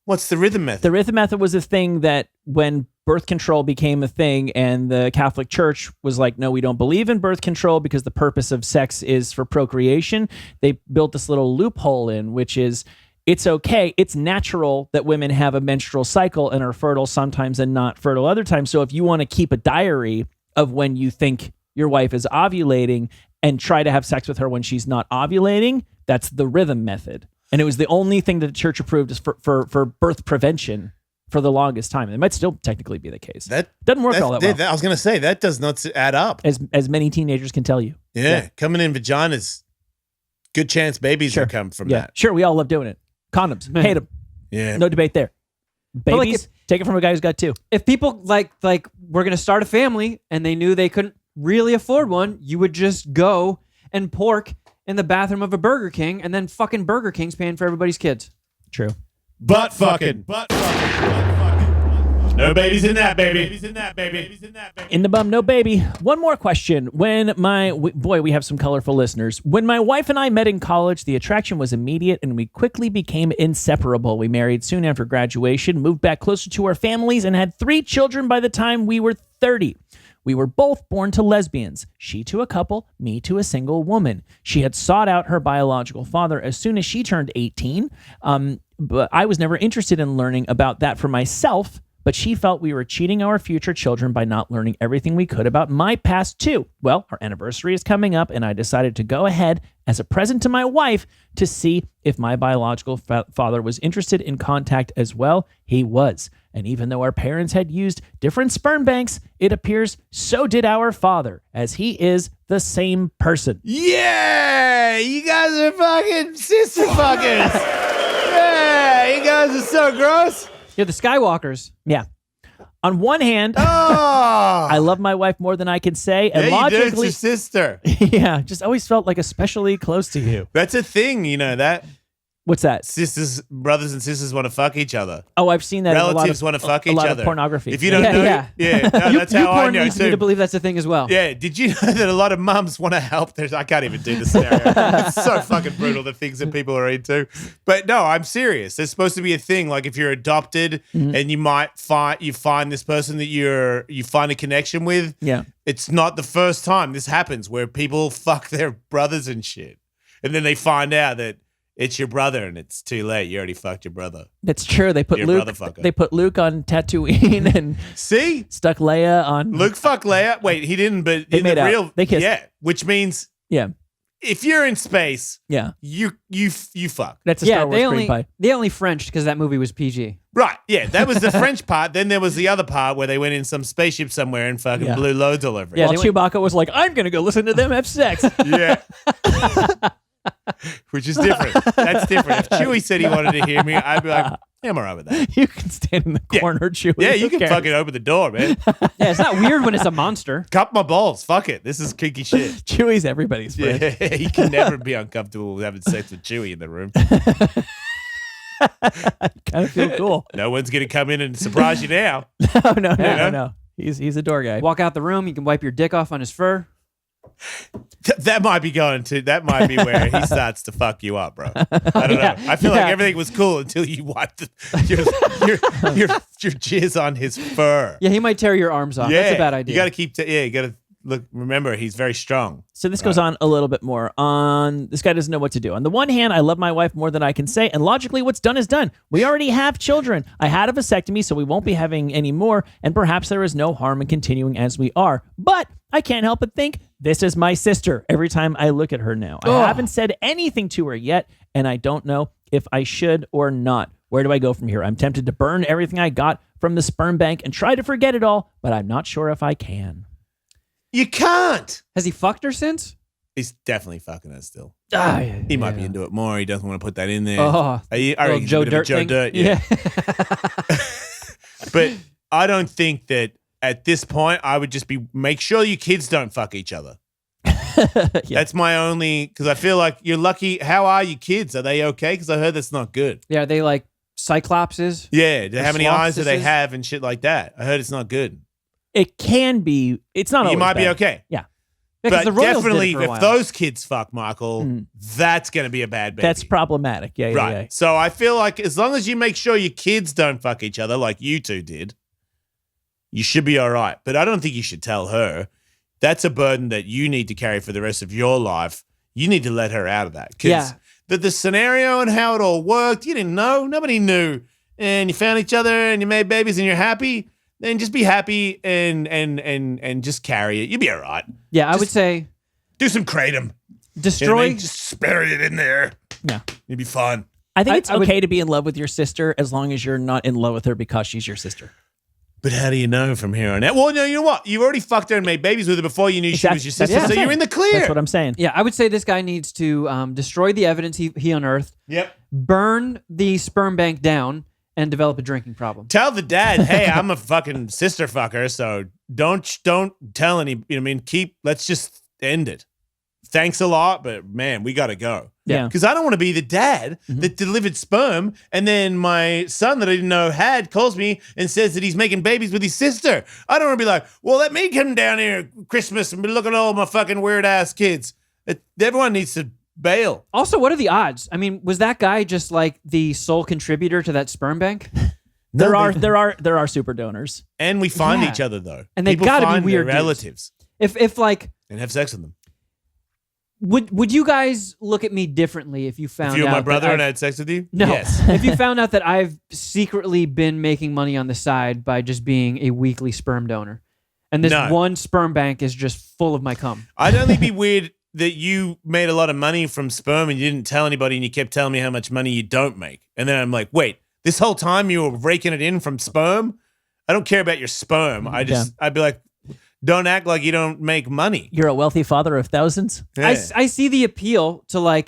What's the rhythm method? The rhythm method was a thing that when birth control became a thing and the Catholic Church was like, no, we don't believe in birth control because the purpose of sex is for procreation, they built this little loophole in, which is it's okay. It's natural that women have a menstrual cycle and are fertile sometimes and not fertile other times. So if you want to keep a diary of when you think your wife is ovulating and try to have sex with her when she's not ovulating, that's the rhythm method. And it was the only thing that the church approved is for birth prevention for the longest time. And it might still technically be the case. That doesn't work all that well. I was going to say, that does not add up. As many teenagers can tell you. Yeah, coming in vaginas, good chance babies will come from Yeah, that. sure. We all love doing it. Condoms, hate them. Yeah. No debate there. But, like, Babies, take it from a guy who's got two. if people like were gonna start a family and they knew they couldn't really afford one, you would just go and pork in the bathroom of a Burger King, and then fucking Burger King's paying for everybody's kids. True. Butt fucking. No babies in that, baby. In the bum, no baby. One more question. Boy, we have some colorful listeners. When my wife and I met in college, the attraction was immediate and we quickly became inseparable. We married soon after graduation, moved back closer to our families, and had 3 children by the time we were 30. We were both born to lesbians, she to a couple, me to a single woman. She had sought out her biological father as soon as she turned 18, but I was never interested in learning about that for myself. But she felt we were cheating our future children by not learning everything we could about my past too. Well, our anniversary is coming up, and I decided to go ahead as a present to my wife to see if my biological father was interested in contact as well. He was. And even though our parents had used different sperm banks, it appears so did our father, as he is the same person. Yeah, you guys are fucking sister fuckers. Yeah, you guys are so gross. You're the Skywalkers. Yeah. On one hand, Oh, I love my wife more than I can say, and yeah, you do. It's logically, your sister. yeah, just always felt like especially close to you. That's a thing, you know that What's that? brothers and sisters want to fuck each other. Oh, I've seen that. Relatives in want to fuck each a lot other. Of pornography. If you don't Yeah, know, yeah. no, that's how I YouPorn know leads me to too. believe that's a thing as well. Yeah, did you know that a lot of mums want to help? I can't even do the scenario. It's so fucking brutal, the things that people are into. But no, I'm serious. There's supposed to be a thing like if you're adopted and you find this person that you find a connection with. Yeah. It's not the first time this happens where people fuck their brothers and shit, and then they find out that it's your brother and it's too late. You already fucked your brother. That's true. They put You're a Luke. brotherfucker. They put Luke on Tatooine and See, stuck Leia on. Luke fucked Leia. Wait, he didn't. But They in made the out. real, They kissed. Yeah, which means Yeah. if you're in space, Yeah. you fuck. That's a Yeah, Star Wars cream pie. they only Frenched because that movie was PG. Right. Yeah, that was the French part. Then there was the other part where they went in some spaceship somewhere and fucking Yeah. blew loads all over it. Yeah, While they went- Chewbacca was like, "I'm gonna go listen to them have sex." Yeah. Which is different. That's different. If Chewie said he wanted to hear me, I'd be like, Yeah, I'm all right with that. You can stand in the corner, Chewie. Yeah, you Who can cares? fucking open the door, man. Yeah, it's not weird when it's a monster. Cup my balls. Fuck it. This is kinky shit. Chewie's everybody's friend. Yeah, you can never be uncomfortable with having sex with Chewie in the room. Kind of feel cool. No one's gonna come in and surprise you now. No. He's a door guy. Walk out the room, you can wipe your dick off on his fur. That might be going to. That might be where he starts to fuck you up, bro. I don't know. I feel like everything was cool until you wiped your jizz on his fur. Yeah, he might tear your arms off. That's a bad idea. You got to keep. You got to look. Remember, he's very strong. So this goes on a little bit more. This guy doesn't know what to do. On the one hand, I love my wife more than I can say, and logically, what's done is done. We already have children. I had a vasectomy, so we won't be having any more, and perhaps there is no harm in continuing as we are. But I can't help but think this is my sister every time I look at her now. I haven't said anything to her yet, and I don't know if I should or not. Where do I go from here? I'm tempted to burn everything I got from the sperm bank and try to forget it all, but I'm not sure if I can. You can't. Has he fucked her since? He's definitely fucking us still. Yeah. He might be into it more. He doesn't want to put that in there. Oh, I little reckon he's Joe a bit of a Dirt Joe thing? Dirt. Yeah. But I don't think that at this point I would just be make sure your kids don't fuck each other. That's my only, because I feel like you're lucky. How are your kids? Are they okay? Because I heard that's not good. Yeah, are they like cyclopses? Yeah. How many eyes do they Slothses? have and shit like that? I heard it's not good. It can be. It's not. You always might be bad. okay. Yeah. Yeah, 'cause But the Royals did it definitely, for a if while. those kids fuck, Michael, that's going to be a bad baby. That's problematic. Yeah. Right. Yeah. So I feel like as long as you make sure your kids don't fuck each other like you two did, you should be all right. But I don't think you should tell her. That's a burden that you need to carry for the rest of your life. You need to let her out of that. Yeah. Because the scenario and how it all worked, you didn't know. Nobody knew. And you found each other and you made babies and you're happy. Then just be happy and just carry it. You'll be all right. Yeah, I would say Do some kratom. destroy. You know what I mean? Just bury it in there. Yeah. It'd be fun. I think it's I would- okay to be in love with your sister as long as you're not in love with her because she's your sister. But how do you know from here on out? Well, no, you know what? You already fucked her and made babies with her before you knew she was your sister, That's what so I'm you're saying. in the clear. That's what I'm saying. Yeah, I would say this guy needs to destroy the evidence he unearthed, Yep. burn the sperm bank down, and develop a drinking problem. Tell the dad, hey, I'm a fucking sister fucker, so don't tell any. You know what I mean? Let's just end it. Thanks a lot, but man, we gotta go. Yeah. Because I don't want to be the dad that delivered sperm, and then my son that I didn't know had calls me and says that he's making babies with his sister. I don't want to be like, well, let me come down here Christmas and be looking at all my fucking weird ass kids. Everyone needs to bail. Also, what are the odds? I mean, was that guy just like the sole contributor to that sperm bank? There are super donors. And we find Yeah. each other though. And they People gotta be find weird their dudes. relatives If like, and have sex with them. would you guys look at me differently if you found If you were out my that brother and I I've- had sex with you, No. yes. If you found out that I've secretly been making money on the side by just being a weekly sperm donor, and this No. one sperm bank is just full of my cum. I'd only be weird that you made a lot of money from sperm and you didn't tell anybody and you kept telling me how much money you don't make. And then I'm like, wait, this whole time you were raking it in from sperm? I don't care about your sperm. I'd be like, don't act like you don't make money. You're a wealthy father of thousands. Yeah. I see the appeal to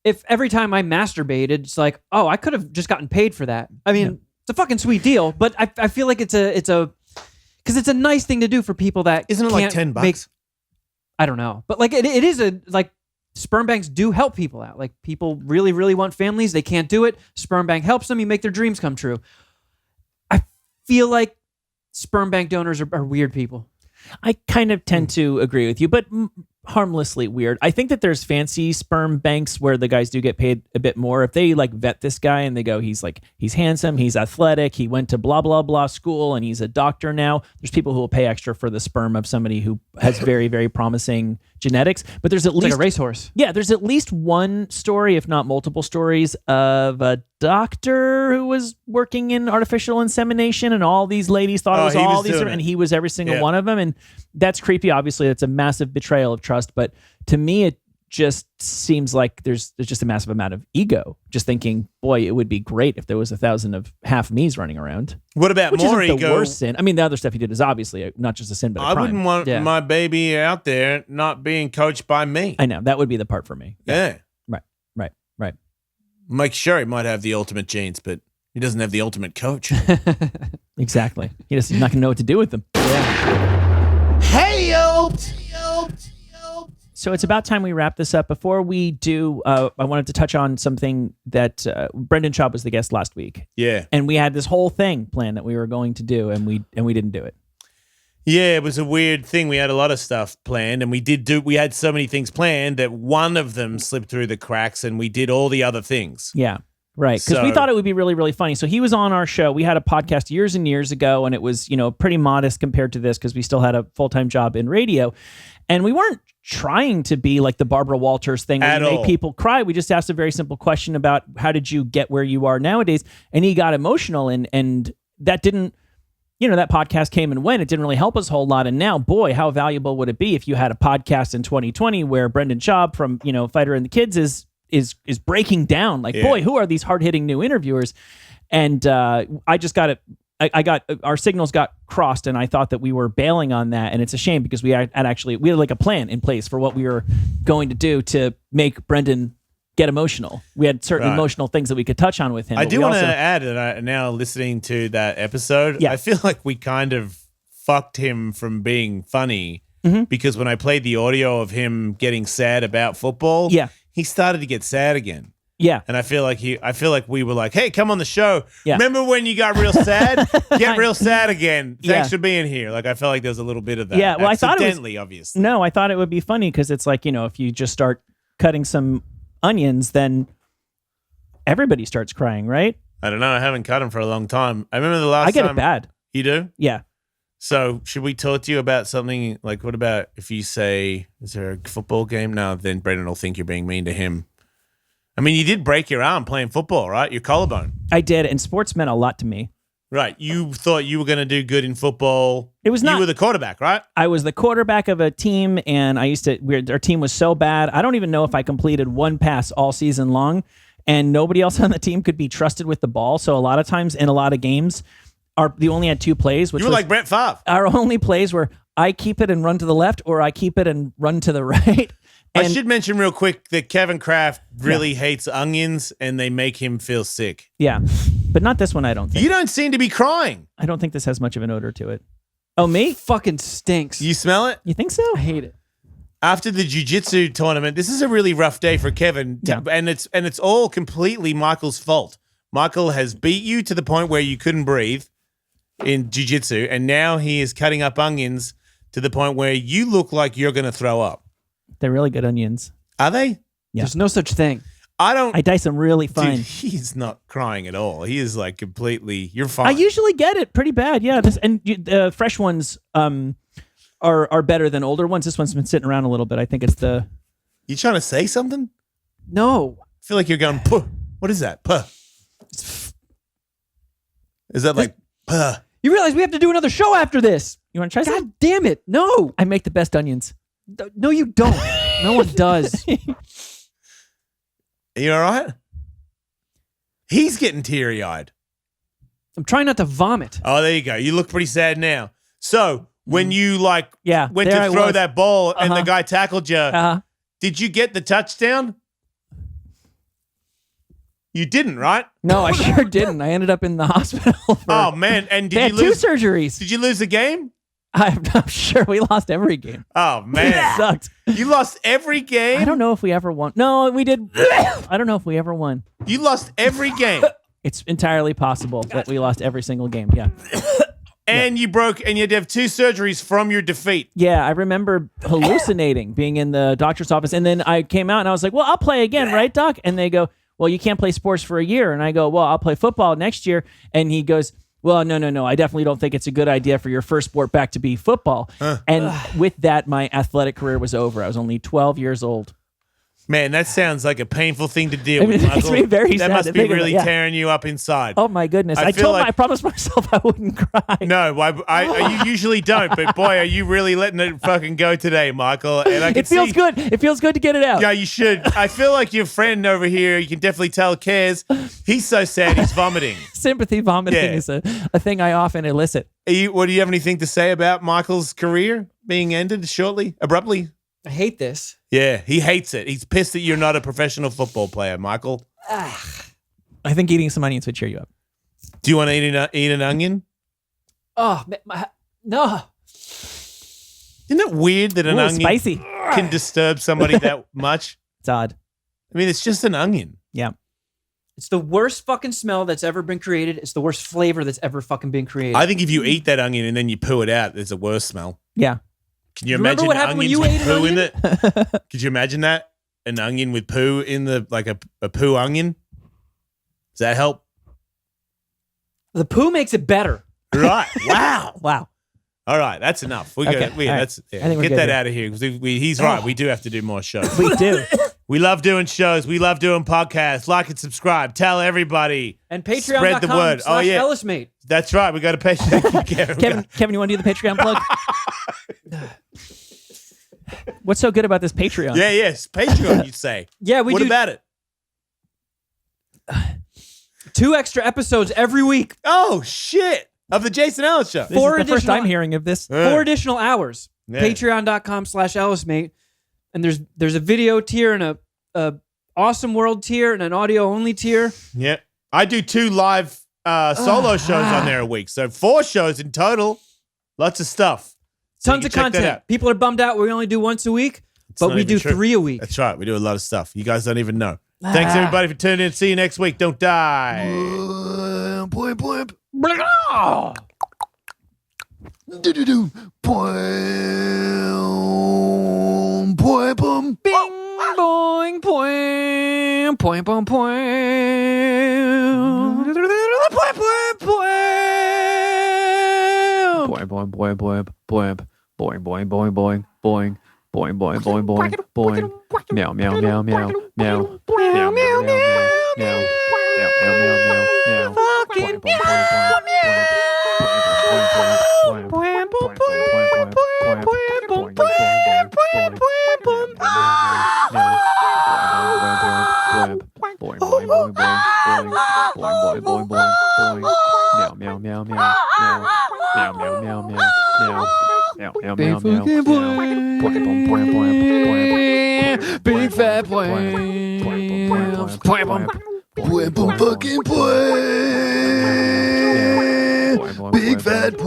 if every time I masturbated, it's like, oh, I could have just gotten paid for that. I mean, it's a fucking sweet deal, but I feel like it's a because it's a nice thing to do for people that Isn't it like can't $10? make- I don't know, but like it is sperm banks do help people out. Like people really, really want families, they can't do it. Sperm bank helps them. You make their dreams come true. I feel like sperm bank donors are weird people. I kind of tend to agree with you, but harmlessly weird. I think that there's fancy sperm banks where the guys do get paid a bit more. If they like vet this guy and they go, he's handsome, he's athletic, he went to blah, blah, blah school and he's a doctor now. There's people who will pay extra for the sperm of somebody who has very, very promising genetics. But there's at It's least like a racehorse. Yeah, there's at least one story, if not multiple stories, of a doctor who was working in artificial insemination, and all these ladies thought it was he all was these, doing and it. he was every single Yeah. one of them, and that's creepy. Obviously, that's a massive betrayal of trust. But to me, it just seems like there's just a massive amount of ego. Just thinking, boy, it would be great if there was 1,000 of half me's running around. What about Which more isn't ego? the worst sin. I mean, the other stuff he did is obviously not just a sin, but a I crime. wouldn't want Yeah. my baby out there not being coached by me. I know that would be the part for me. Yeah. Right. Mike Sherry might have the ultimate genes, but he doesn't have the ultimate coach. Exactly. He's not going to know what to do with them. Hey, yo! So it's about time we wrap this up. Before we do, I wanted to touch on something that Brendan Schaub was the guest last week. Yeah. And we had this whole thing planned that we were going to do, and we didn't do it. Yeah, it was a weird thing. We had a lot of stuff planned, and we had so many things planned that one of them slipped through the cracks, and we did all the other things. Yeah, right. Because we So- thought it would be really, really funny. So he was on our show. We had a podcast years and years ago, and it was, pretty modest compared to this because we still had a full-time job in radio. And we weren't trying to be like the Barbara Walters thing where At you made all. people cry. We just asked a very simple question about how did you get where you are nowadays? And he got emotional, and that didn't, that podcast came and went. It didn't really help us a whole lot. And now, boy, how valuable would it be if you had a podcast in 2020 where Brendan Schaub from, Fighter and the Kids is breaking down like, Yeah. boy, who are these hard-hitting new interviewers? And I just got it. Our signals got crossed, and I thought that we were bailing on that, and it's a shame because we had like a plan in place for what we were going to do to make Brendan get emotional. We had certain Right. emotional things that we could touch on with him. I but do we want to also- add that now listening to that episode, Yeah. I feel like we kind of fucked him from being funny Mm-hmm. because when I played the audio of him getting sad about football, Yeah. he started to get sad again. Yeah, And I feel like we were like, hey, come on the show. Yeah. Remember when you got real sad? Get real sad again. Thanks Yeah. for being here. Like I felt like there was a little bit of that. Yeah, well, I thought it was- Accidentally, obviously. no, I thought it would be funny because it's like, if you just start cutting some onions, then everybody starts crying, right? I don't know. I haven't cut him for a long time. I remember the last I get time. it bad. You do? Yeah. So should we talk to you about something like what about if you say, is there a football game? No, then Brendan will think you're being mean to him. I mean, you did break your arm playing football, right? Your collarbone. I did, and sports meant a lot to me. Right. You thought you were going to do good in football. It was not- You were the quarterback, right? I was the quarterback of a team, and our team was so bad. I don't even know if I completed one pass all season long, and nobody else on the team could be trusted with the ball. So a lot of times in a lot of games, they only had two plays, which You were was like Brett Favre. our only plays were I keep it and run to the left, or I keep it and run to the right. I And should mention real quick that Kevin Kraft really hates onions and they make him feel sick. yeah, but not this one. I don't think. You don't seem to be crying. I don't think this has much of an odor to it. Oh, me? Fucking stinks. You smell it? You think so? I hate it. After the jiu-jitsu tournament, this is a really rough day for Kevin, Yeah. and it's all completely Michael's fault. Michael has beat you to the point where you couldn't breathe in jiu-jitsu, and now he is cutting up onions to the point where you look like you're going to throw up. They're really good onions. Are they? Yeah. There's no such thing. I don't. I dice them really fine. Dude, he's not crying at all. He is like completely. You're fine. I usually get it pretty bad. Yeah, the fresh ones are better than older ones. This one's been sitting around a little bit. I think it's the You trying to say something? No. I feel like you're going. Puh. What is that? Puh. Is that like puh? You realize we have to do another show after this. You want to try some? God damn it. No. I make the best onions. No, you don't. No one does. Are you all right? He's getting teary-eyed. I'm trying not to vomit. Oh, there you go. You look pretty sad now. So when you like Yeah, went there to I throw was. that ball and the Uh-huh. guy tackled you, did you get the touchdown? You didn't, right? No, I sure didn't. I ended up in the hospital. Oh man! And they did had you two lose? surgeries. Did you lose the game? I'm sure we lost every game. Oh It man! sucked. You lost every game. I don't know if we ever won. No, we did. I don't know if we ever won. You lost every game, It's entirely possible that we lost every single game. Yeah. and you broke, and you had to have two surgeries from your defeat. Yeah, I remember hallucinating being in the doctor's office. And then I came out and I was like, well, I'll play again, right, Doc? And they go, well, you can't play sports for a year. And I go, well, I'll play football next year. And he goes, well, no. I definitely don't think it's a good idea for your first sport back to be football. And with that, my athletic career was over. I was only 12 years old. Man, that sounds like a painful thing to deal I mean, with. it makes Michael. me very That sad must to be think of really it, yeah. tearing you up inside. Oh, my goodness. I I feel I like- promised myself I wouldn't cry. No, you usually don't, but boy, are you really letting it fucking go today, Michael? And I can It feels see, good. It feels good to get it out. Yeah, you should. I feel like your friend over here, you can definitely tell, cares. He's so sad, he's vomiting. Sympathy vomiting Yeah. is a thing I often elicit. Do you have anything to say about Michael's career being ended shortly, abruptly? I hate this. Yeah, he hates it. He's pissed that you're not a professional football player, Michael. I think eating some onions would cheer you up. Do you want to eat an onion? Oh, no. Isn't it weird that an Ooh, onion spicy. can disturb somebody that much? It's odd. I mean, it's just an onion. Yeah. It's the worst fucking smell that's ever been created. It's the worst flavor that's ever fucking been created. I think if you eat that onion and then you poo it out, there's a worse smell. Yeah. Can you Remember imagine what happened when onions you with ate an poo in onion? it? Could you imagine that? An onion with poo in like a poo onion? Does that help? The poo makes it better. Right. Wow. Wow. All right. That's enough. Okay, all right. I think we're Get good that here. out of here. 'Cause he's right. We do have to do more shows. We do. We love doing shows. We love doing podcasts. Like and subscribe. Tell everybody. And Spread the word. patreon.com/EllisMate. Oh, yeah. That's right. We got a Patreon. Kevin, you want to do the Patreon plug? What's so good about this Patreon? Yeah, yes. Patreon, you say. Yeah, we What do about it? 2 extra episodes every week. Oh, shit. Of the Jason Ellis Show. This Four is the first additional- I'm hearing of this. 4 additional hours. Yeah. Patreon.com/EllisMate. And there's a video tier and a awesome world tier and an audio only tier. Yeah. I do 2 live solo shows on there a week. So 4 shows in total. Lots of stuff. So Tons you of can check that content. out. People are bummed out. We only do once a week, but not we even do true. 3 a week. That's right. We do a lot of stuff. You guys don't even know. Thanks, everybody, for tuning in. See you next week. Don't die. Bing, boing, poing, poing, poing, poing. Poing, poing, poing. Boing, boing, boing, boing, boing, boing, boing, boing, boing, boing, boing, boing, boing, boing, meow, meow, meow, meow, meow, meow, meow, meow, meow, meow, meow, meow, meow, fucking meow, Big fat boy. fucking big fat fucking bing boing fucking Bing boing poing. big fat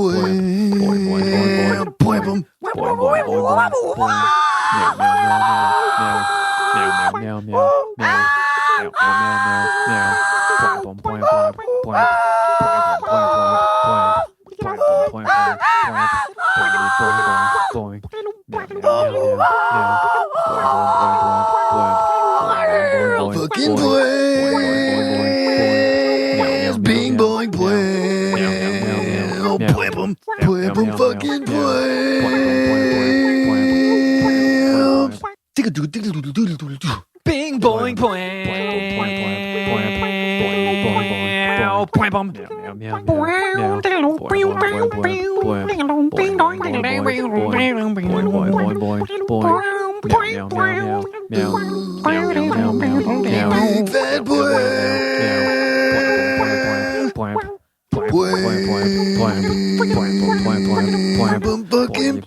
fucking